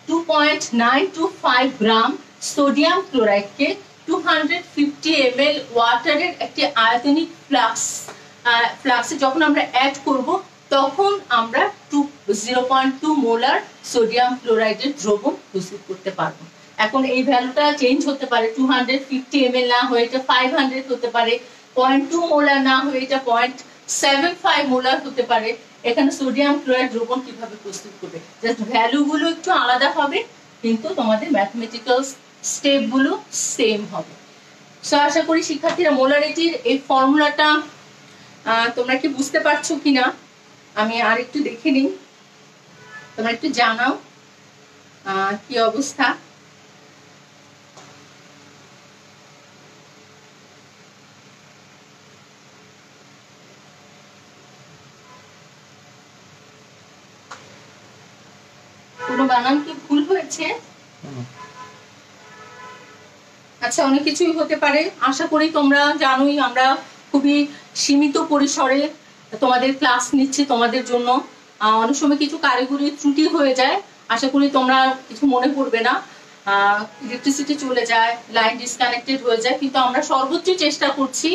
2.925 গ্রাম সোডিয়াম ক্লোরাইডকে 250 ml ওয়াটারের একটি আয়তনিক ফ্লাক্সে যখন আমরা অ্যাড করব তখন আমরা 0.2 মোলার সোডিয়াম ক্লোরাইডের দ্রবণ প্রস্তুত করতে পারবো। এখন এই ভ্যালুটা চেঞ্জ হতে পারে, 250 ml না হয়ে এটা 500 হতে পারে, 0.2 মোলার না হয়ে এটা 0.75 মোলার হতে পারে। এখানে সোডিয়াম ক্লোরাইড দ্রবণ কিভাবে প্রস্তুত করবে, জাস্ট ভ্যালুগুলো একটু আলাদা হবে কিন্তু তোমাদের ম্যাথমেটিক্যাল স্টেপগুলো সেম হবে। সো আশা করি শিক্ষার্থীরা মোলারিটির এই ফর্মুলাটা তোমরা কি বুঝতে পারছো কিনা আমি আর একটু দেখে নিই, তোমরা একটু জানাও কি অবস্থা। কোনো বানান কি ভুল হয়েছে? আচ্ছা, অনেক কিছুই হতে পারে। আশা করি তোমরা জানোই আমরা খুবই সীমিত পরিসরে তোমাদের ক্লাস নিচ্ছি তোমাদের জন্য। অনেক সময় কিছু কারিগরি ত্রুটি হয়ে যায়, আশা করি তোমরা কিছু মনে করবে না। ইলেকট্রিসিটি চলে যায়, লাইন ডিসকানেক্টেড হয়ে যায়, কিন্তু আমরা সর্বোচ্চ চেষ্টা করছি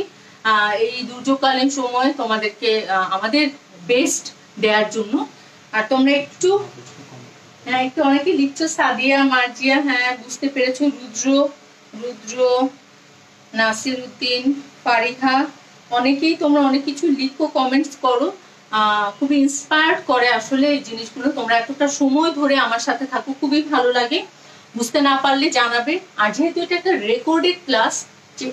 এই দুর্যোগকালীন সময় তোমাদেরকে আমাদের বেস্ট দেওয়ার জন্য। আর তোমরা একটু অনেকে লিখছো, সাদিয়া, মার্জিয়া, হ্যাঁ বুঝতে পেরেছো, রুদ্র, নাসির উদ্দিন, ফারিহা, অনেকেই তোমরা অনেক কিছু লিখো, কমেন্টস করো, খুবই ইন্সপায়ার্ড করে আসলে এই জিনিসগুলো। তোমরা এতটা সময় ধরে আমার সাথে থাকো, খুবই ভালো লাগে। বুঝতে না পারলে জানাবে। আর যেহেতু এটা একটা রেকর্ডেড ক্লাস,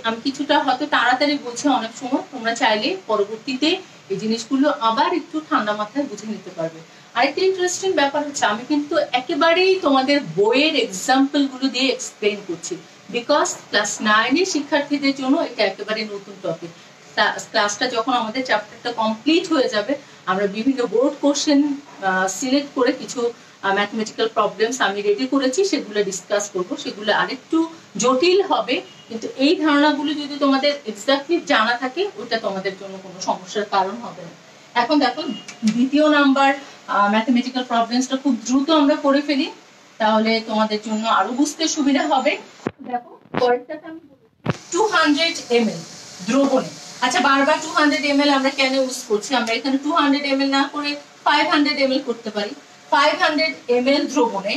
আমি কিছুটা হয়তো তাড়াতাড়ি বুঝে অনেক সময়, তোমরা চাইলে পরবর্তীতে এই জিনিসগুলো আবার একটু ঠান্ডা মাথায় বুঝে নিতে পারবে। আরেকটা ইন্টারেস্টিং ব্যাপার হচ্ছে, আমি কিন্তু একেবারেই তোমাদের বইয়ের এক্সাম্পল গুলো দিয়ে এক্সপ্লেন করছি, বিকজ ক্লাস 9 এর শিক্ষার্থীদের জন্য এটা একেবারে নতুন টপিক। ক্লাসটা যখন আমাদের চ্যাপ্টারটা কমপ্লিট হয়ে যাবে, আমরা বিভিন্ন বোর্ড কোশ্চেন সিলেক্ট করে কিছু ম্যাথমেটিক্যাল প্রবলেমস আমি রেডি করেছি, সেগুলো ডিসকাস করব। সেগুলো আরেকটু জটিল হবে, কিন্তু এই ধারণাগুলো যদি তোমাদের এক্স্যাক্টলি জানা থাকে, ওটা তোমাদের জন্য কোনো সমস্যার কারণ হবে না। এখন দেখো দ্বিতীয় নাম্বার ম্যাথমেটিক্যাল প্রবলেমসটা খুব দ্রুত আমরা করে ফেলি, তাহলে তোমাদের জন্য আরো বুঝতে সুবিধা হবে। দেখো পরেরটাতে আমি 200 ml দ্রবণে, আচ্ছা বারবার 200 ml আমরা কেন ইউজ করছি, আমরা এখানে 200 ml না করে 500 ml করতে পারি। 500 ml দ্রবণে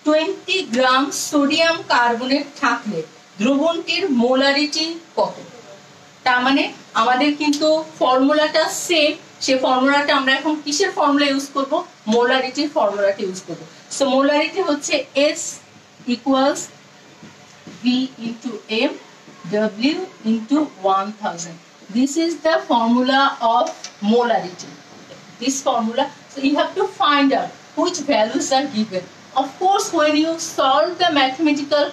20 গ্রাম সোডিয়াম কার্বনেট থাকলে দ্রবণটির মোলারিটি কত? তার মানে আমাদের কিন্তু ফর্মুলাটা সেম, সেই ফর্মুলাটা আমরা এখন কিসের ফর্মুলা ইউজ করব? মোলারিটির ফর্মুলাটা ইউজ করব। সো মোলারিটি হচ্ছে S equals V into M W into 1000. This is the formula of molarity. This formula, so you have to find out which values are given. Of course, when you solve the mathematical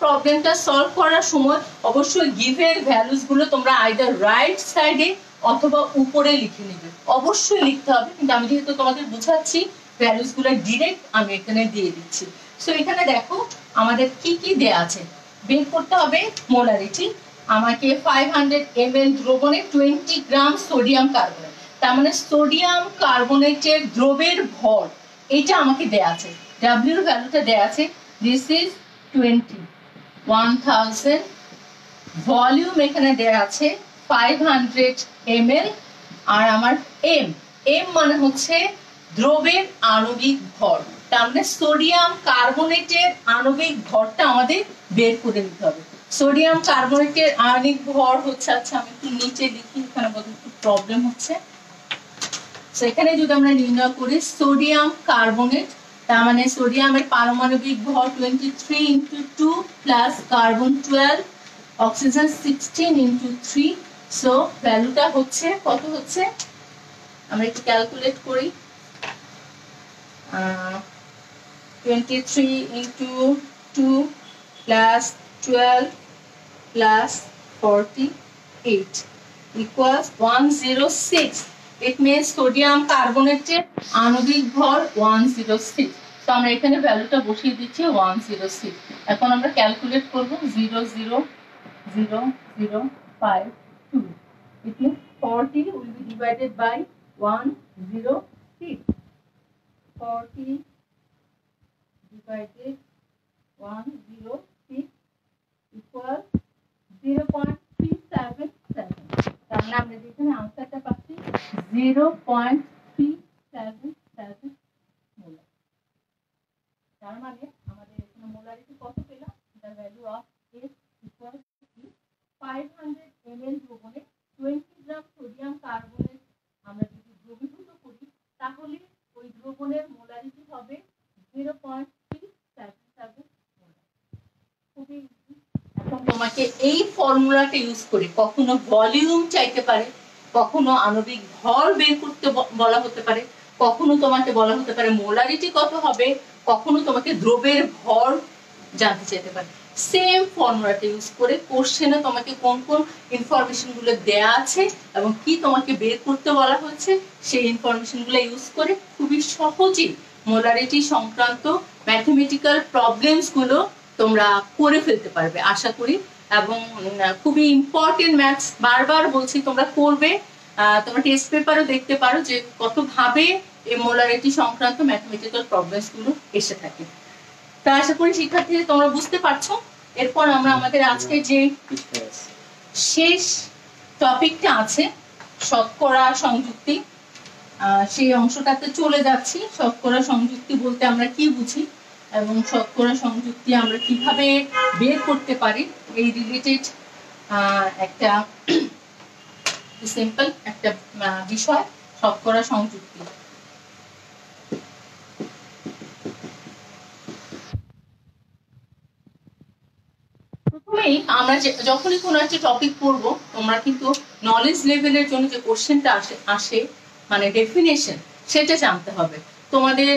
problemটা solve করার সময় অবশ্যই given values গুলো তোমরা either right সাইডে অথবা উপরে লিখে নেবে, অবশ্যই লিখতে হবে। কিন্তু আমি যেহেতু তোমাদের বোঝাচ্ছি, ভ্যালুস গুলো ডিরেক্ট আমি এখানে দিয়ে দিচ্ছি। সো এখানে দেখো আমাদের কি কি দেয়া আছে, বের করতে হবে মোলারিটি। আমাকে 500 ml দ্রবণে 20 গ্রাম সোডিয়াম কার্বনেট, তার মানে সোডিয়াম কার্বনেটের দ্রবের ভর এটা আমাকে দেয়া আছে, W এর ভ্যালুটা দেয়া আছে, দিস ইজ 1000। ভলিউম এখানে দেয়া আছে 500 ml, আর আমার M মানে হচ্ছে দ্রবের আণবিক ভর, তার মানে সোডিয়াম কার্বনেটের আণবিক ভরটা আমাদের বের করে নিতে হবে। সোডিয়াম কার্বনেটের আণবিক ভর হচ্ছে, আচ্ছা আমি একটু নিচে লিখি, এখানে বোধহয় একটু প্রবলেম হচ্ছে। সেখানে যদি আমরা নির্ণয় করি সোডিয়াম কার্বনেট, তার মানে সোডিয়ামের পারমাণবিক ভর 23 into 2 plus carbon 12, oxygen 16 into 3। So ভ্যালুটা হচ্ছে কত হচ্ছে, আমরা একটু ক্যালকুলেট করি। 23 into 2 plus 12 plus 48 equals 106. It means sodium কার্বনেটের আণবিক ভর 106। তো আমরা এখানে ভ্যালুটা বসিয়ে দিচ্ছি 106। এখন আমরা ক্যালকুলেট করব 0.00052। It means 40 will be divided by 106. 40 divided 106 equal 0.377. তার মানে আমরা যেখানে আনসারটা পাচ্ছি 0.377 মোলার। তার মানে আমাদের এখানে মোলারিটি কত পেলাম? the value of S equals to 500 ml দ্রবণে 20 গ্রাম সোডিয়াম কার্বনেট আমরা যদি দ্রবীভূত করি তাহলে ওই দ্রবণের মোলারিটি হবে 0.377 মোলার। খুবই এখন তোমাকে এই ফর্মুলাটা ইউজ করে কখনো ভলিউম চাইতে পারে, কখনো আণবিক ভর বের করতে বলা হতে পারে, কখনো তোমাকে বলা হতে পারে মোলারিটি কত হবে, কখনো তোমাকে দ্রবের ভর জানতে চাইতে পারে। সেম ফর্মুলাটা ইউজ করে কোশ্চেনে তোমাকে কোন কোন ইনফরমেশন গুলো দেয়া আছে এবং কি তোমাকে বের করতে বলা হয়েছে সেই ইনফরমেশন গুলো ইউজ করে খুবই সহজেই মোলারিটি সংক্রান্ত ম্যাথমেটিক্যাল প্রবলেমস গুলো তোমরা করে ফেলতে পারবে আশা করি। এবং খুবই ইম্পর্টেন্ট ম্যাথস, বারবার বলছি তোমরা করবে। তোমরা টেস্ট পেপারও দেখতে পারো যে কত ভাবে এই মোলারিটি সংক্রান্ত ম্যাথমেটিক্যাল প্রবলেমস গুলো এসে থাকে। তা আশা করি শিক্ষার্থীরা তোমরা বুঝতে পারছো। এরপর আমরা আমাদের আজকে যে শেষ টপিকটা আছে শতকরা সংযুক্তি, সেই অংশটাতে চলে যাচ্ছি। শতকরা সংযুক্তি বলতে আমরা কি বুঝি এবং শতকরা সংযুক্তি আমরা কিভাবে বের করতে পারি এই রিলেটেড একটা সিম্পল একটা বিষয় শতকরা সংযুক্তি। প্রথমেই আমরা যখনই কোনো একটা টপিক পড়বো তোমরা কিন্তু নলেজ লেভেলের জন্য যে কোশ্চেনটা আসে মানে ডেফিনেশন সেটা জানতে হবে। তোমাদের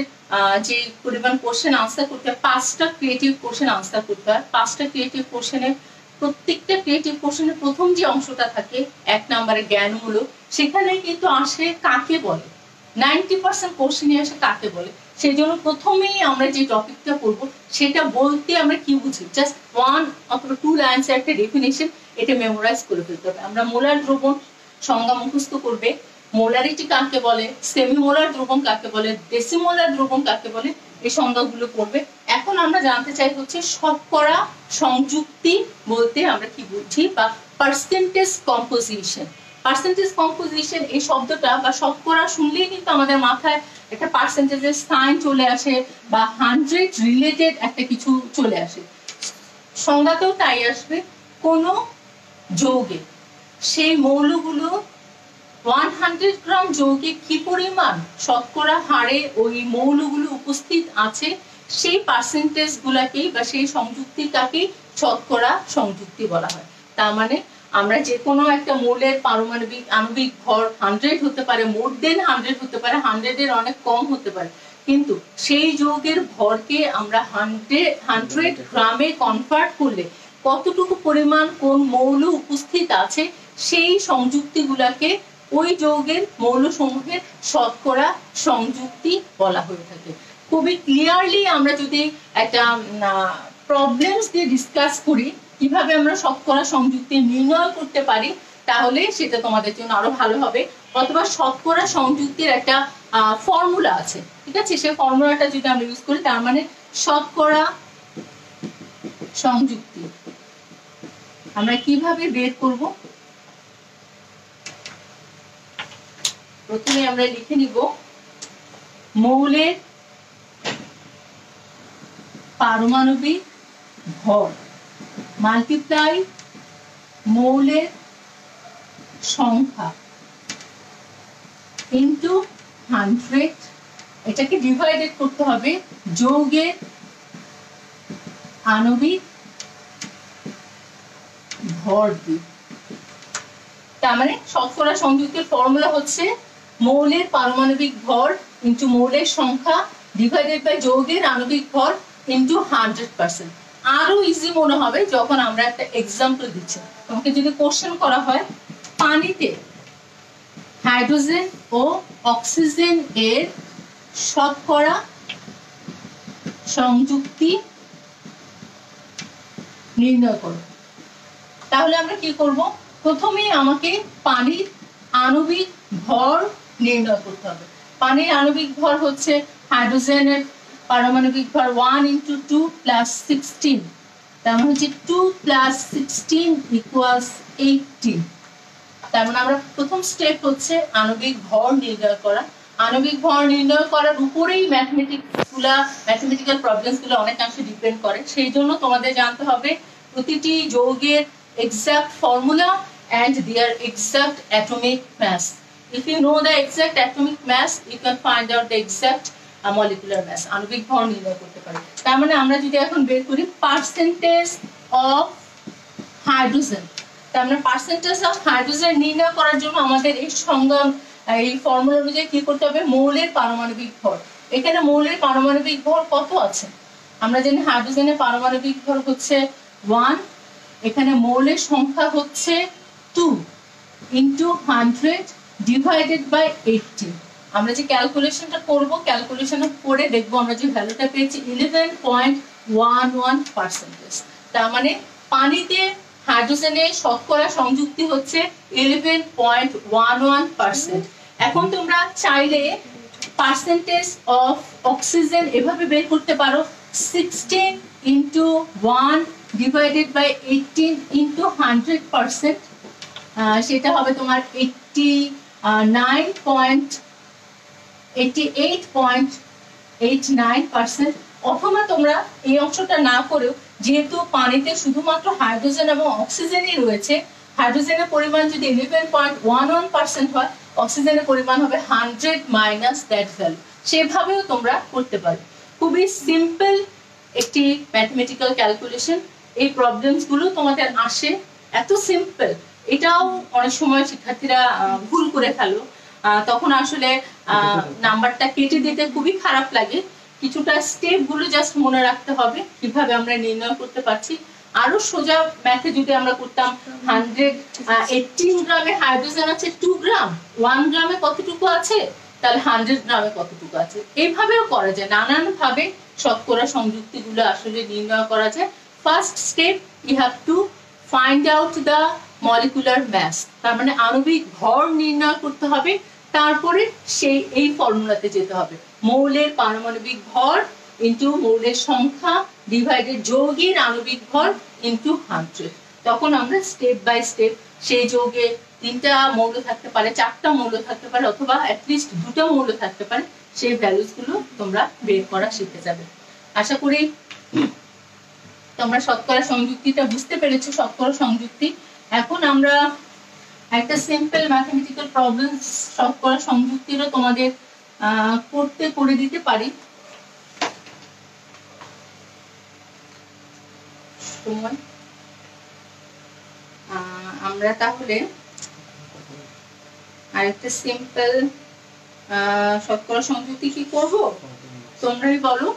যে পরিমাণ কোশ্চেন আনসার করতে হয় 5টা ক্রিয়েটিভ কোশ্চেন আনসার করতে হয়। 5টা ক্রিয়েটিভ কোশ্চেনের প্রত্যেকটা ক্রিয়েটিভ কোশ্চেনের প্রথম যে অংশটা থাকে 1 নম্বরে জ্ঞানমূলক, সেখানে কিন্তু আসে কাকে বলে, 90% কোশ্চেনই আসে কাকে বলে। সেই জন্য প্রথমেই আমরা যে টপিকটা পড়বো সেটা বলতে আমরা কি বুঝি, জাস্ট 1 অথবা 2 লাইনস একটা ডেফিনেশন এটা মেমোরাইজ করে ফেলতে হবে। আমরা মোলার দ্রবণ সংজ্ঞা মুখস্থ করবে, মোলারিটি কাকে বলে, সেমিমোলার দ্রবণ কাকে বলে, ডেসিমোলার দ্রবণ কাকে বলে, এই সংজ্ঞাগুলো করবে। এখন আমরা জানতে চাই হচ্ছে শতকরা সংযুক্তি বলতে আমরা কি বুঝি বা পার্সেন্টেজ কম্পোজিশন। পার্সেন্টেজ কম্পোজিশন এই শব্দটা বা শতকরা শুনলেই কিন্তু আমাদের মাথায় একটা পার্সেন্টেজের সাইন চলে আসে বা 100 রিলেটেড একটা কিছু চলে আসে। সংজ্ঞাতেও তাই আসবে। কোন যৌগে সেই মৌলগুলো 100 গ্রাম যৌগে কি পরিমাণ শতকরা হারে ওই মৌলগুলো উপস্থিত আছে সেই পার্সেন্টেজ গুলাকেই বা সেই সংযুক্তিটাকেই শতকরা সংযুক্তি বলা হয়। তার মানে আমরা যে কোনো একটা মৌলের পারমাণবিক আণবিক ভর 100 হতে পারে, মোর দেন 100 হতে পারে, 100 এর অনেক কম হতে পারে, কিন্তু সেই যৌগের ভরকে আমরা 100 গ্রামে কনভার্ট করলে কতটুকু পরিমাণ কোন মৌল উপস্থিত আছে সেই সংযুক্তিগুলাকে ওই যৌগের মৌলসমূহের শতকরা সংযুক্তি বলা হয়ে থাকে। খুবই ক্লিয়ারলি আমরা যদি একটা প্রবলেমস দিয়ে ডিসকাস করি কিভাবে আমরা শতকরা সংযুক্তি নির্ণয় করতে পারি তাহলে সেটা তোমাদের জন্য আরো ভালো হবে। অথবা শতকরা সংযুক্তির একটা ফর্মুলা আছে, ঠিক আছে, সেই ফর্মুলাটা যদি আমরা ইউজ করি তার মানে শতকরা সংযুক্তি আমরা কিভাবে বের করব। প্রথমে আমরা লিখে নিব মৌলের পারমাণবিক ভর মাল্টিপ্লাই মৌলের সংখ্যা ইনটু 100, এটাকে ডিভাইডেড করতে হবে যৌগের আণবিক ভর দিয়ে। তার মানে শতকরা সংযুক্তির ফর্মুলা হচ্ছে মৌলের পারমাণবিক ভর ইনটু মৌলের সংখ্যা ডিভাইডেড বাই যৌগের আণবিক ভর ইনটু 100%। আরো ইজি মনে হবে যখন আমরা একটা এক্সাম্পল দিচ্ছি। তোমাকে যদি কোশ্চেন করা হয় পানিতে হাইড্রোজেন ও অক্সিজেন এর শতকরা সংযুক্তি নির্ণয় করো, তাহলে আমরা কি করব? প্রথমেই আমাকে পানির আণবিক ভর নির্ণয় করতে হবে। পানির আণবিক ভর হচ্ছে হাইড্রোজেনের পারমাণবিক ভর 1 × 2 + 16, তার মানে হচ্ছে 2 + 16 = 18। তার মানে আমরা প্রথম স্টেপ হচ্ছে আণবিক ভর নির্ণয় করা। আণবিক ভর নির্ণয় করার উপরেই ম্যাথমেটিক্যাল প্রবলেমস গুলো অনেকাংশে ডিপেন্ড করে। সেই জন্য তোমাদের জানতে হবে প্রতিটি যৌগের exact formula and their exact atomic mass. If you know the exact atomic mass, you can find out the exact molecular mass. আণবিক ভর নির্ণয় করতে পারি। তার মানে আমরা যদি এখন বের করি পার্সেন্টেজ অফ হাইড্রোজেন, তার মানে পার্সেন্টেজ অফ হাইড্রোজেন নির্ণয় করার জন্য আমাদের এই ফর্মুলা অনুযায়ী কি করতে হবে? মৌলের পারমাণবিক ভর। এখানে মৌলের পারমাণবিক ভর কত আছে? আমরা জানি হাইড্রোজেনের পারমাণবিক ভর হচ্ছে 1, এখানে মৌলের সংখ্যা হচ্ছে 2 × 100 ডিভাইডেড বাই 18। আমরা যে ক্যালকুলেশনটা করব, ক্যালকুলেশন করে দেখব আমরা যে ভ্যালুটা পেয়েছি 11.11%। তার মানে পানিতে হাইড্রোজেনের শতকরা সংযুক্তি হচ্ছে 11.11%। এখন তোমরা চাইলে পার্সেন্টেজ অফ অক্সিজেন এভাবে বের করতে পারো, 16 × 1 ডিভাইডেড বাই 18 × 100%, সেটা হবে তোমার 88.89%। অথবা তোমরা এই অংশটা না করেও, যেহেতু পানিতে শুধুমাত্র হাইড্রোজেন এবং অক্সিজেনই রয়েছে, হাইড্রোজেনের পরিমাণ যদি 11.11% হয়, অক্সিজেনের পরিমাণ হবে 100 মাইনাস দ্যাট ভ্যালু। সেভাবেও তোমরা করতে পারো। খুবই সিম্পল একটি ম্যাথমেটিক্যাল ক্যালকুলেশন। এই প্রবলেমস গুলো তোমাদের আসে, এত সিম্পল। এটাও অনেক সময় শিক্ষার্থীরা ভুল করে ফেলো, তখন আসলে নাম্বারটা কেটে দিতে খুবই খারাপ লাগে। কিছুটা স্টেপ গুলো জাস্ট মনে রাখতে হবে কিভাবে আমরা নির্ণয় করতে পারছি। আরো সোজা ম্যাথে যদি আমরা করতাম 118 গ্রামে হাইড্রোজেন আছে 2 গ্রাম, 1 গ্রামে কতটুকু আছে, তাহলে 100 গ্রামে কতটুকু আছে, এইভাবেও করা যায়। নানান ভাবে শতকরা সংযুক্তিগুলো আসলে নির্ণয় করা যায়। First step, you have to find out the molecular mass, তার মানে আণবিক ভর নির্ণয় করতে হবে। তারপরে এই ফর্মুলাতে যেতে হবে, মৌলের পারমাণবিক ভর ইনটু মৌলের সংখ্যা ডিভাইডেড যৌগের আণবিক ভর ইনটু 100। তখন আমরা স্টেপ বাই স্টেপ সেই যৌগে 3টা মৌল থাকতে পারে, 4টা মৌল থাকতে পারে, অথবা অ্যাটলিস্ট 2টা মৌল থাকতে পারে, সেই ভ্যালুস গুলো তোমরা বের করা শিখে যাবে। আশা করি তোমরা শতকরা সংযুক্তিটা বুঝতে পেরেছো, শতকরা সংযুক্তি। এখন আমরা একটা সিম্পল ম্যাথমেটিক্যাল প্রবলেম শতকরা সংযুক্তিরও তোমাদের করে দিতে পারি। আমরা তাহলে আরেকটা সিম্পল শতকরা সংযুক্তি কি করব তোমরাই বলো।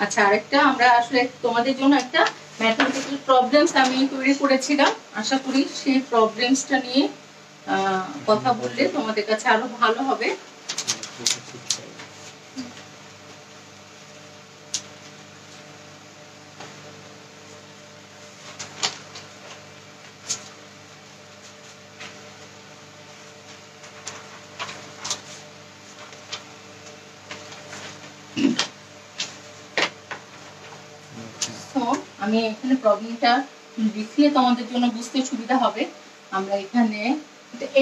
আচ্ছা, আরেকটা আমরা আসলে তোমাদের জন্য একটা ম্যাথমেটিক্যাল প্রবলেমস আমি তৈরি করেছিলাম। আশা করি সেই প্রবলেমসটা নিয়ে কথা বললে তোমাদের কাছে আরো ভালো হবে। আমি এখানে প্রবলেমটা লিখলে তোমাদের জন্য বুঝতে সুবিধা হবে। আমরা এখানে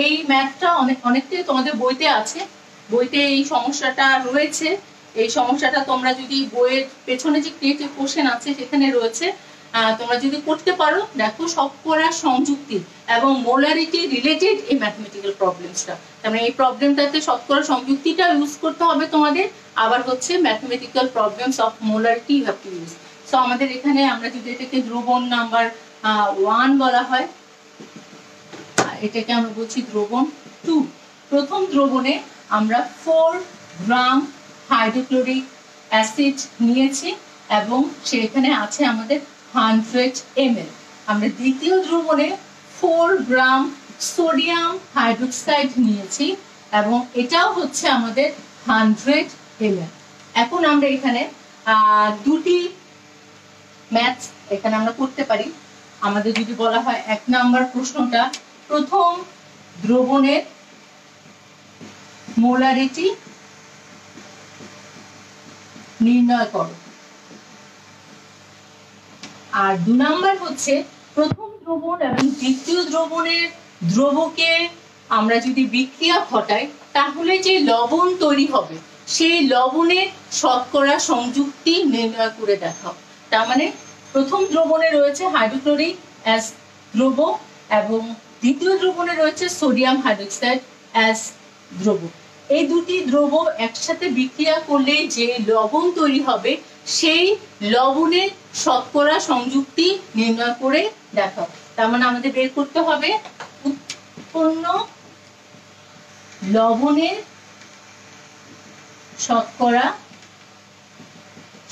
এই ম্যাথটা অনেকটাই তোমাদের বইতে আছে, বইতে এই সমস্যাটা রয়েছে। এই সমস্যাটা তোমরা যদি বইয়ের পেছনে যে ক্রিয়েটিভ কোশ্চেন আছে সেখানে রয়েছে, তোমরা যদি করতে পারো, দেখো শতকরা সংযুক্তি এবং মোলারিটি রিলেটেড এই ম্যাথমেটিক্যাল প্রবলেমসটা। তার মানে এই প্রবলেমটাতে শতকরা সংযুক্তিটা ইউজ করতে হবে তোমাদের, আবার হচ্ছে mathematical problems of molarity you have to use. So আমাদের এখানে আমরা যদি এটাকে দ্রবণ নাম্বার 1 বলা হয়, এটাকে আমরা বলছি দ্রবণ 2। প্রথম দ্রবণে আমরা 4 গ্রাম হাইড্রোক্লোরিক অ্যাসিড নিয়েছি এবং সেখানে আছে আমাদের 100 ml। আমরা দ্বিতীয় দ্রবণে 4 গ্রাম সোডিয়াম হাইড্রোক্সাইড নিয়েছি এবং এটাও হচ্ছে আমাদের 100 ml। এখন আমরা এখানে দুটি ম্যাথ এখানে আমরা করতে পারি। আমাদের যদি বলা হয় 1 নাম্বার প্রশ্নটা, প্রথম দ্রবণের মোলারিটি নির্ণয় করো, আর 2 নাম্বার হচ্ছে প্রথম দ্রবণ এবং দ্বিতীয় দ্রবণের দ্রবকে আমরা যদি বিক্রিয়া ঘটাই তাহলে যে লবণ তৈরি হবে সেই লবণের শতকরা সংযুক্তি নির্ণয় করে দেখাও। তার মানে প্রথম দ্রবণে রয়েছে হাইড্রোক্লোরিক অ্যাস দ্রব এবং দ্বিতীয় দ্রবণে রয়েছে সোডিয়াম হাইড্রোক্সাইড অ্যাস দ্রব। এই দুটি দ্রব একসাথে বিক্রিয়া করলে যে লবণ তৈরি হবে সেই লবণের শতকরা সংযুক্তি নির্ণয় করে দেখাও। তার মানে আমাদের বের করতে হবে উৎপন্ন লবণের শতকরা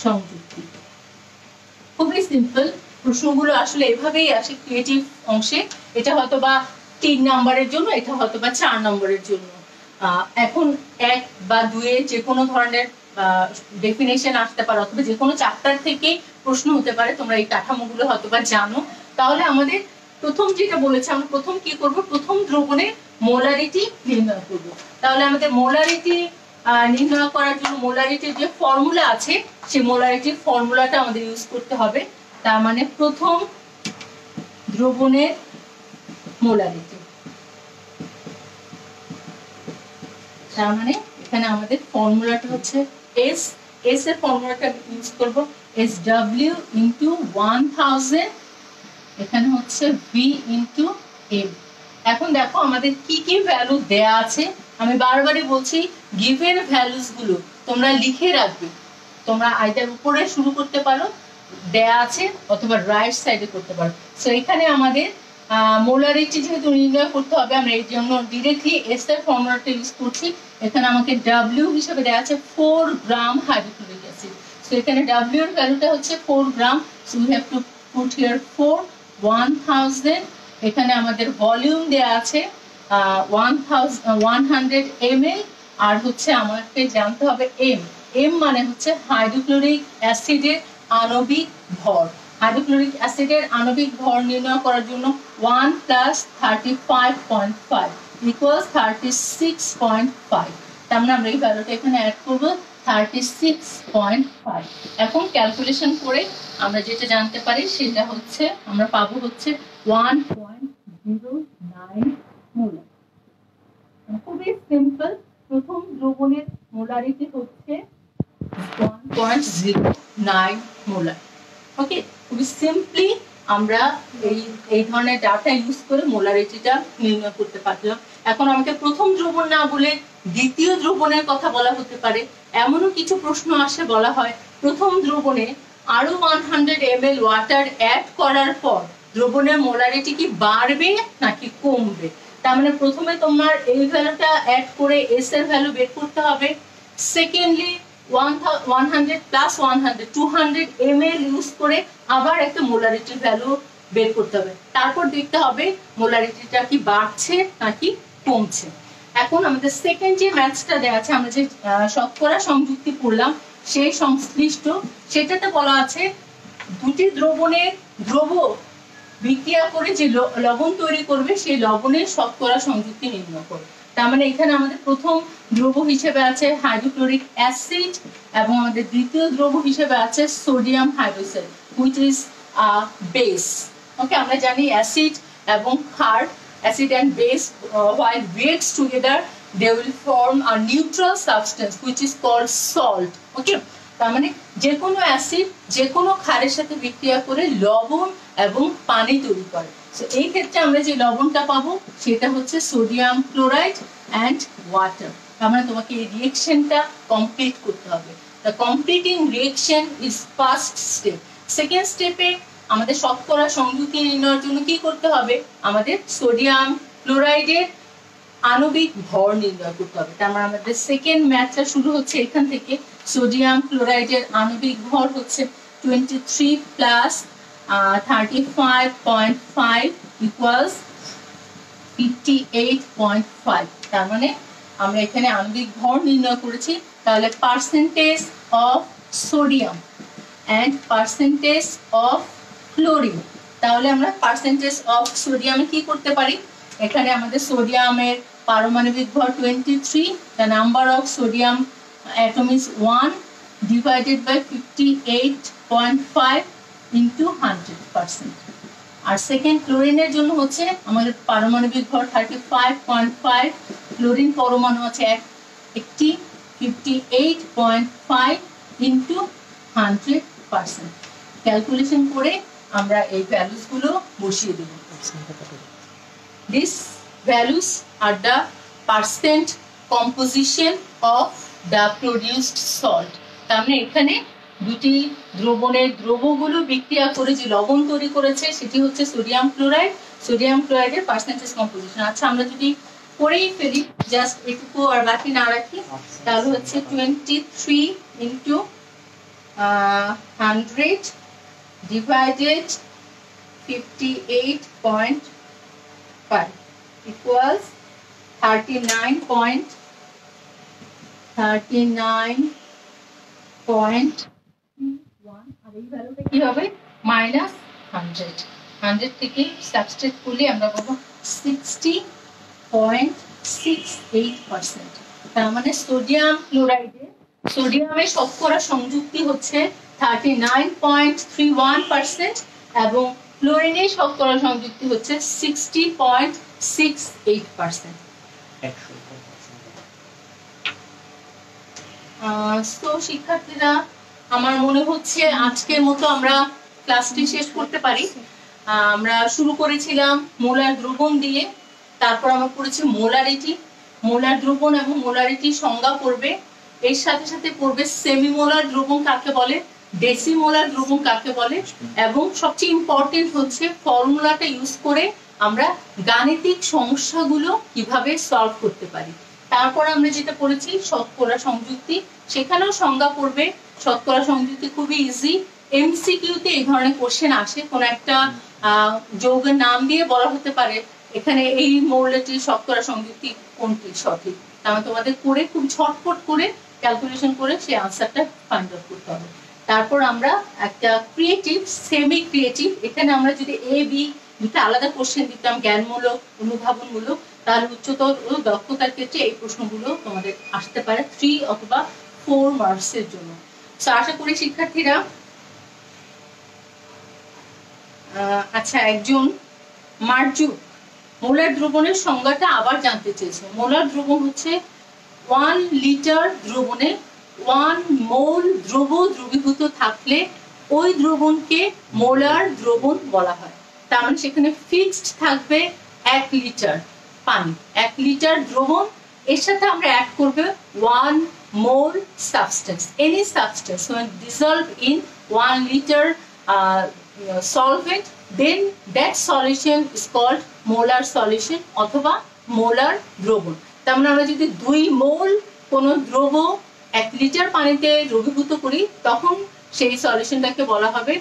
সংযুক্তি। খুবই সিম্পল, প্রশ্নগুলো আসলে এভাবেই আসে ক্রিয়েটিভ অংশে। এটা হয়তো বা 3 নম্বরের জন্য, এটা হয়তো বা 4 নম্বরের জন্য। এখন 1 বা 2 এ যে কোনো ধরনের ডেফিনেশন আসতে পারে অথবা যে কোনো চ্যাপ্টার থেকে প্রশ্ন হতে পারে। তোমরা এই কাঠামোগুলো হয়তো বা জানো। তাহলে আমাদের প্রথম যেটা বলেছে, আমরা প্রথম কি করব, প্রথম দ্রবণের মোলারিটি নির্ণয় করব। তাহলে আমাদের মোলারিটি নির্ণয় করার জন্য মোলারিটির যে ফর্মুলা আছে সেই মোলারিটির ফর্মুলাটা আমাদের ইউজ করতে হবে। তার মানে প্রথম দ্রবণের মোলারিটি, তার মানে এখানে আমাদের ফর্মুলাটা হচ্ছে S এর ফর্মুলাটা ইউজ করব SW ইনটু 1000, এখানে হচ্ছে V ইনটু M। এখন দেখো আমাদের কি কি ভ্যালু দেয়া আছে। আমি বারবারই বলছি গিভেন ভ্যালুস গুলো তোমরা লিখে রাখবে। তোমরা আইদার উপরে শুরু করতে পারো দেয়া আছে অথবা রাইট সাইডে করতে পারো। সো এখানে আমাদের মোলারিটি যেহেতু নির্ণয় করতে হবে, আমরা এই জন্য ডিরেক্টলি S এর ফর্মুলাটা ইউজ করছি। এখানে আমাকে W হিসেবে দেয়া আছে 4 গ্রাম হাইড্রোক্লোরিক অ্যাসিড। সো এখানে W এর ভ্যালুটা হচ্ছে 4 gram. So we have to put here 4 1000। এখানে আমাদের ভলিউম দেয়া আছে 100 ml, আর হচ্ছে আমাকে জানতে হবে M মানে হচ্ছে হাইড্রোক্লোরিক অ্যাসিডের আণবিক ভর। হাইড্রোক্লোরিক অ্যাসিডের আণবিক ভর নির্ণয় করার জন্য 1 + 35.5 ইকুয়ালস 36.5। তার মানে আমরা এই ভ্যালুটা এখানে অ্যাড করব 36.5। এখন ক্যালকুলেশন করে আমরা যেটা জানতে পারি সেটা হচ্ছে আমরা পাবো হচ্ছে 1.09 মোলার। খুবই সিম্পল, প্রথম দ্রবণের মোলারিটি হচ্ছে 1.09 মোলার। ওকে, খুবই সিম্পলি আমরা এই ধরনের ডাটা ইউজ করে মোলারিটিটা নির্ণয় করতে পারলাম। এখন আমাকে প্রথম দ্রবণ না বলে দ্বিতীয় দ্রবণের কথা বলা হতে পারে। এমনও কিছু প্রশ্ন আসে, বলা হয় প্রথম দ্রবণে আরো 100 ml ওয়াটার অ্যাড করার পর দ্রবণের মোলারিটি কি বাড়বে নাকি কমবে। তার মানে প্রথমে তোমার এই ভ্যালুটা অ্যাড করে S এর ভ্যালু বের করতে হবে। সেকেন্ডলি 100 প্লাস 100 200 ml ইউজ করে আবার একটা মোলারিটির ভ্যালু বের করতে হবে। তারপর দেখতে হবে মোলারিটিটা কি বাড়ছে নাকি কমছে। এখন আমাদের সেকেন্ড যে ম্যাথসটা দেওয়া আছে, আমরা যে শতকরা সংযুক্তি করলাম সেই সংশ্লিষ্ট, সেটাতে বলা আছে দুটি দ্রবণের দ্রব বিক্রিয়া করে যে লবণ তৈরি করবে সেই লবণের শতকরা সংযুক্তি নির্ণয় করবে। তার মানে এখানে আমাদের প্রথম দ্রব হিসেবে আছে হাইড্রোক্লোরিক অ্যাসিড এবং আমাদের দ্বিতীয় দ্রব হিসেবে আছে sodium hydroxide which is base. Okay, আমরা জানি অ্যাসিড এবং ক্ষার, acid and base while reacts together they will form a neutral substance which is called salt. ওকে, তার মানে যে কোনো অ্যাসিড যে কোনো ক্ষারের সাথে বিক্রিয়া করে লবণ এবং পানি তৈরি করে। সো এই ক্ষেত্রে আমরা যে লবণটা পাবো সেটা হচ্ছে সোডিয়াম ক্লোরাইড অ্যান্ড ওয়াটার। তার মানে তোমাকে এই রিয়েকশনটা কমপ্লিট করতে হবে। The completing reaction is first step. Second স্টেপে আমাদের শতকরা সংযুক্তি নির্ণয়ের জন্য কি করতে হবে, আমাদের সোডিয়াম ক্লোরাইডের আণবিক ভর নির্ণয় করতে হবে। তার মানে আমাদের সেকেন্ড ম্যাথটা শুরু হচ্ছে এখান থেকে। সোডিয়াম ক্লোরাইডের আণবিক ভর হচ্ছে 23 প্লাস 35.5 ইকুয়ালস 58.5। তার মানে আমরা এখানে আণবিক ভর নির্ণয় করেছি। তাহলে percentage of sodium and percentage of chlorine. তাহলে আমরা পার্সেন্টেজ অফ সোডিয়ামে কি করতে পারি, এখানে আমাদের সোডিয়ামের পারমাণবিক ভর 23, the number of sodium atom is 1 divided by 58.5 into 100%। R second ক্লোরিনের জন্য হচ্ছে আমাদের পারমাণবিক ভর 35.5, ক্লোরিন পরমাণু আছে একটি, 58.5 into 100%। ক্যালকুলেশন করে আমরা এই ভ্যালুস গুলো বসিয়ে দেব। These values are the percent composition of the produced salt। তার মানে এখানে দুটি দ্রবণের দ্রবগুলো বিক্রিয়া করে যে লবণ তৈরি করেছে সেটি হচ্ছে সোডিয়াম ক্লোরাইড। সোডিয়াম ক্লোরাইডের পার্সেন্টেজ কম্পোজিশন। আচ্ছা আমরা যদি করেই ফেলি, জাস্ট এটুকু আর বাকি না রাখি, তাহলে হচ্ছে 23 into 100 divided 58.5 equals 39.1। আর এই ভ্যালুটা কি হবে, মাইনাস 100 থেকে সাবস্ট্রেট করলে আমরা পাবো 60.68%। তার মানে সোডিয়াম ক্লোরাইডে সোডিয়ামের শতকরা সংযুক্তি হচ্ছে 39.31% এবং ক্লোরিনের শতকরা সংযুক্তি হচ্ছে 60.68%। তো শিক্ষার্থীরা, আমার মনে হচ্ছে আজকের মতো আমরা ক্লাসটি শেষ করতে পারি। আমরা শুরু করেছিলাম মোলার দ্রবণ দিয়ে, তারপর আমরা পড়েছি মোলারিটি। মোলার দ্রবণ এবং মোলারিটি সংজ্ঞা পড়বে, এর সাথে সাথে পড়বে সেমিমোলার দ্রবণ কাকে বলে, ডেসিমোলার দ্রবণ কাকে বলে, এবং সবচেয়ে ইম্পর্টেন্ট হচ্ছে ফর্মুলাটা ইউজ করে আমরা গাণিতিক সমস্যাগুলো কিভাবে সলভ করতে পারি। তারপর আমরা যেটা পড়েছি শতকরা সংযুক্তি, সেখানেও সংজ্ঞা পড়বে। শতকরা সংযুক্তি খুবই ইজি, এমসিকিউতে এই ধরনের কোশ্চেন আসে। কোন একটা যৌগের নাম দিয়ে বলা হতে পারে এখানে এই মৌলটির শতকরা সংযুক্তি কোনটি সঠিক, তাহলে তোমাদের করে খুব ঝটপট করে ক্যালকুলেশন করে সেই আনসারটা ফাইন্ড আউট করতে হবে। তারপর আমরা একটা ক্রিয়েটিভ, সেমি ক্রিয়েটিভ, এখানে আমরা যদি এ বি দুটো আলাদা কোশ্চেন দিতাম, জ্ঞানমূলক অনুধাবনমূলক, তাহলে উচ্চতর দক্ষতার ক্ষেত্রে এই প্রশ্নগুলো তোমাদের আসতে পারে 3 অথবা 4 মার্কসের জন্য। তো আশা করি শিক্ষার্থীরা, আচ্ছা একজন মার্জুক মোলার দ্রবণের সংজ্ঞাটা আবার জানতে চেয়েছে। মোলার দ্রবণ হচ্ছে 1 লিটার দ্রবণে 1 মোল দ্রবীভূত থাকলে ওই দ্রবণকে মোলার দ্রবণ বলা হয়। তার মানে সেখানে ফিক্সড থাকবে 1 লিটার পানি, 1 লিটার দ্রবণ, এর সাথে আমরা অ্যাড করবে 1 mole substance, any substance when dissolved in 1 liter solvent, then that solution is called molar solution অথবা মোলার দ্রবণ। তার মানে আমরা যদি 2 মোল কোন দ্রব 1 লিটার পানিতে দ্রবীভূত করি তখন সেই সলিউশনটাকে বলা হবে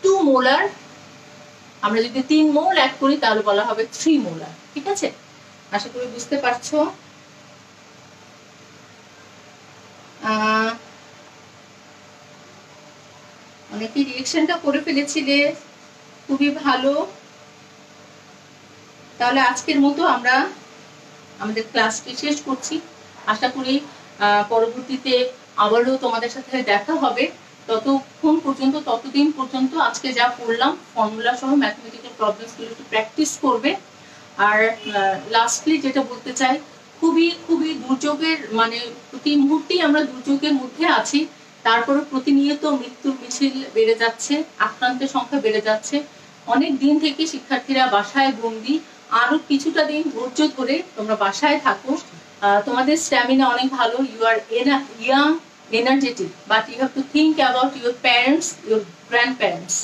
2 মোলার। আমরা যদি 3 মোল অ্যাড করি তাহলে বলা হবে 3 মোলার। ঠিক আছে, আশা করি বুঝতে পারছো। অনেকে রিঅ্যাকশনটা করে ফেলেছিলে, খুবই ভালো। তাহলে আজকের মতো আমরা আমাদের ক্লাসটি শেষ করছি। আশা করি পরবর্তীতে আবারও তোমাদের সাথে দেখা হবে। ততদিন পর্যন্ত আজকে যা পড়লাম ফর্মুলা সহ ম্যাথমেটিক্যাল প্রবলেমস গুলো একটু প্র্যাকটিস করবে। আর লাস্টলি যেটা বলতে চাই, খুবই দুর্যোগের, মানে প্রতি মুহূর্তেই আমরা দুর্যোগের মধ্যে আছি, তারপরে প্রতিনিয়ত মৃত্যুর মিছিল বেড়ে যাচ্ছে, আক্রান্তের সংখ্যা বেড়ে যাচ্ছে। অনেক দিন থেকে শিক্ষার্থীরা বাসায় বন্দী, আরো কিছুটা দিন ধৈর্য ধরে তোমরা বাসায় থাকো। তোমাদের স্ট্যামিনা অনেক ভালো, you are young, energetic, but you have to think about your parents, your grandparents,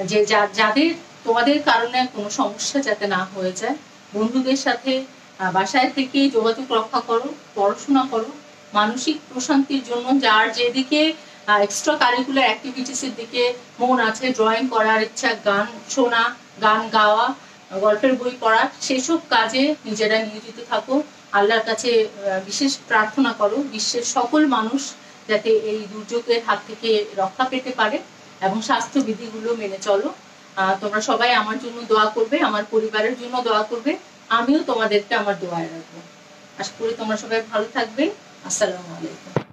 যে যাদের তোমাদের কারণে কোনো সমস্যা যাতে না হয়ে যায়। বন্ধুদের সাথে বাসায় থেকে যোগাযোগ রক্ষা করো, পড়াশোনা করো, মানসিক প্রশান্তির জন্য যার যেদিকে এক্সট্রা কারিকুলার অ্যাক্টিভিটিসের দিকে মন আছে, ড্রয়িং করার ইচ্ছা, গান শোনা, গান গাওয়া, গল্পের বই পড়া, সেসব কাজে নিজেরা নিয়োজিত থাকো। আল্লাহর কাছে বিশেষ প্রার্থনা করো বিশ্বের সকল মানুষ যাতে এই দুর্যোগের হাত থেকে রক্ষা পেতে পারে এবং স্বাস্থ্যবিধিগুলো মেনে চলো। তোমরা সবাই আমার জন্য দোয়া করবে, আমার পরিবারের জন্য দোয়া করবে, আমিও তোমাদেরকে আমার দোয়ায় রাখবো। আশা করি তোমরা সবাই ভালো থাকবে। আসসালামু আলাইকুম।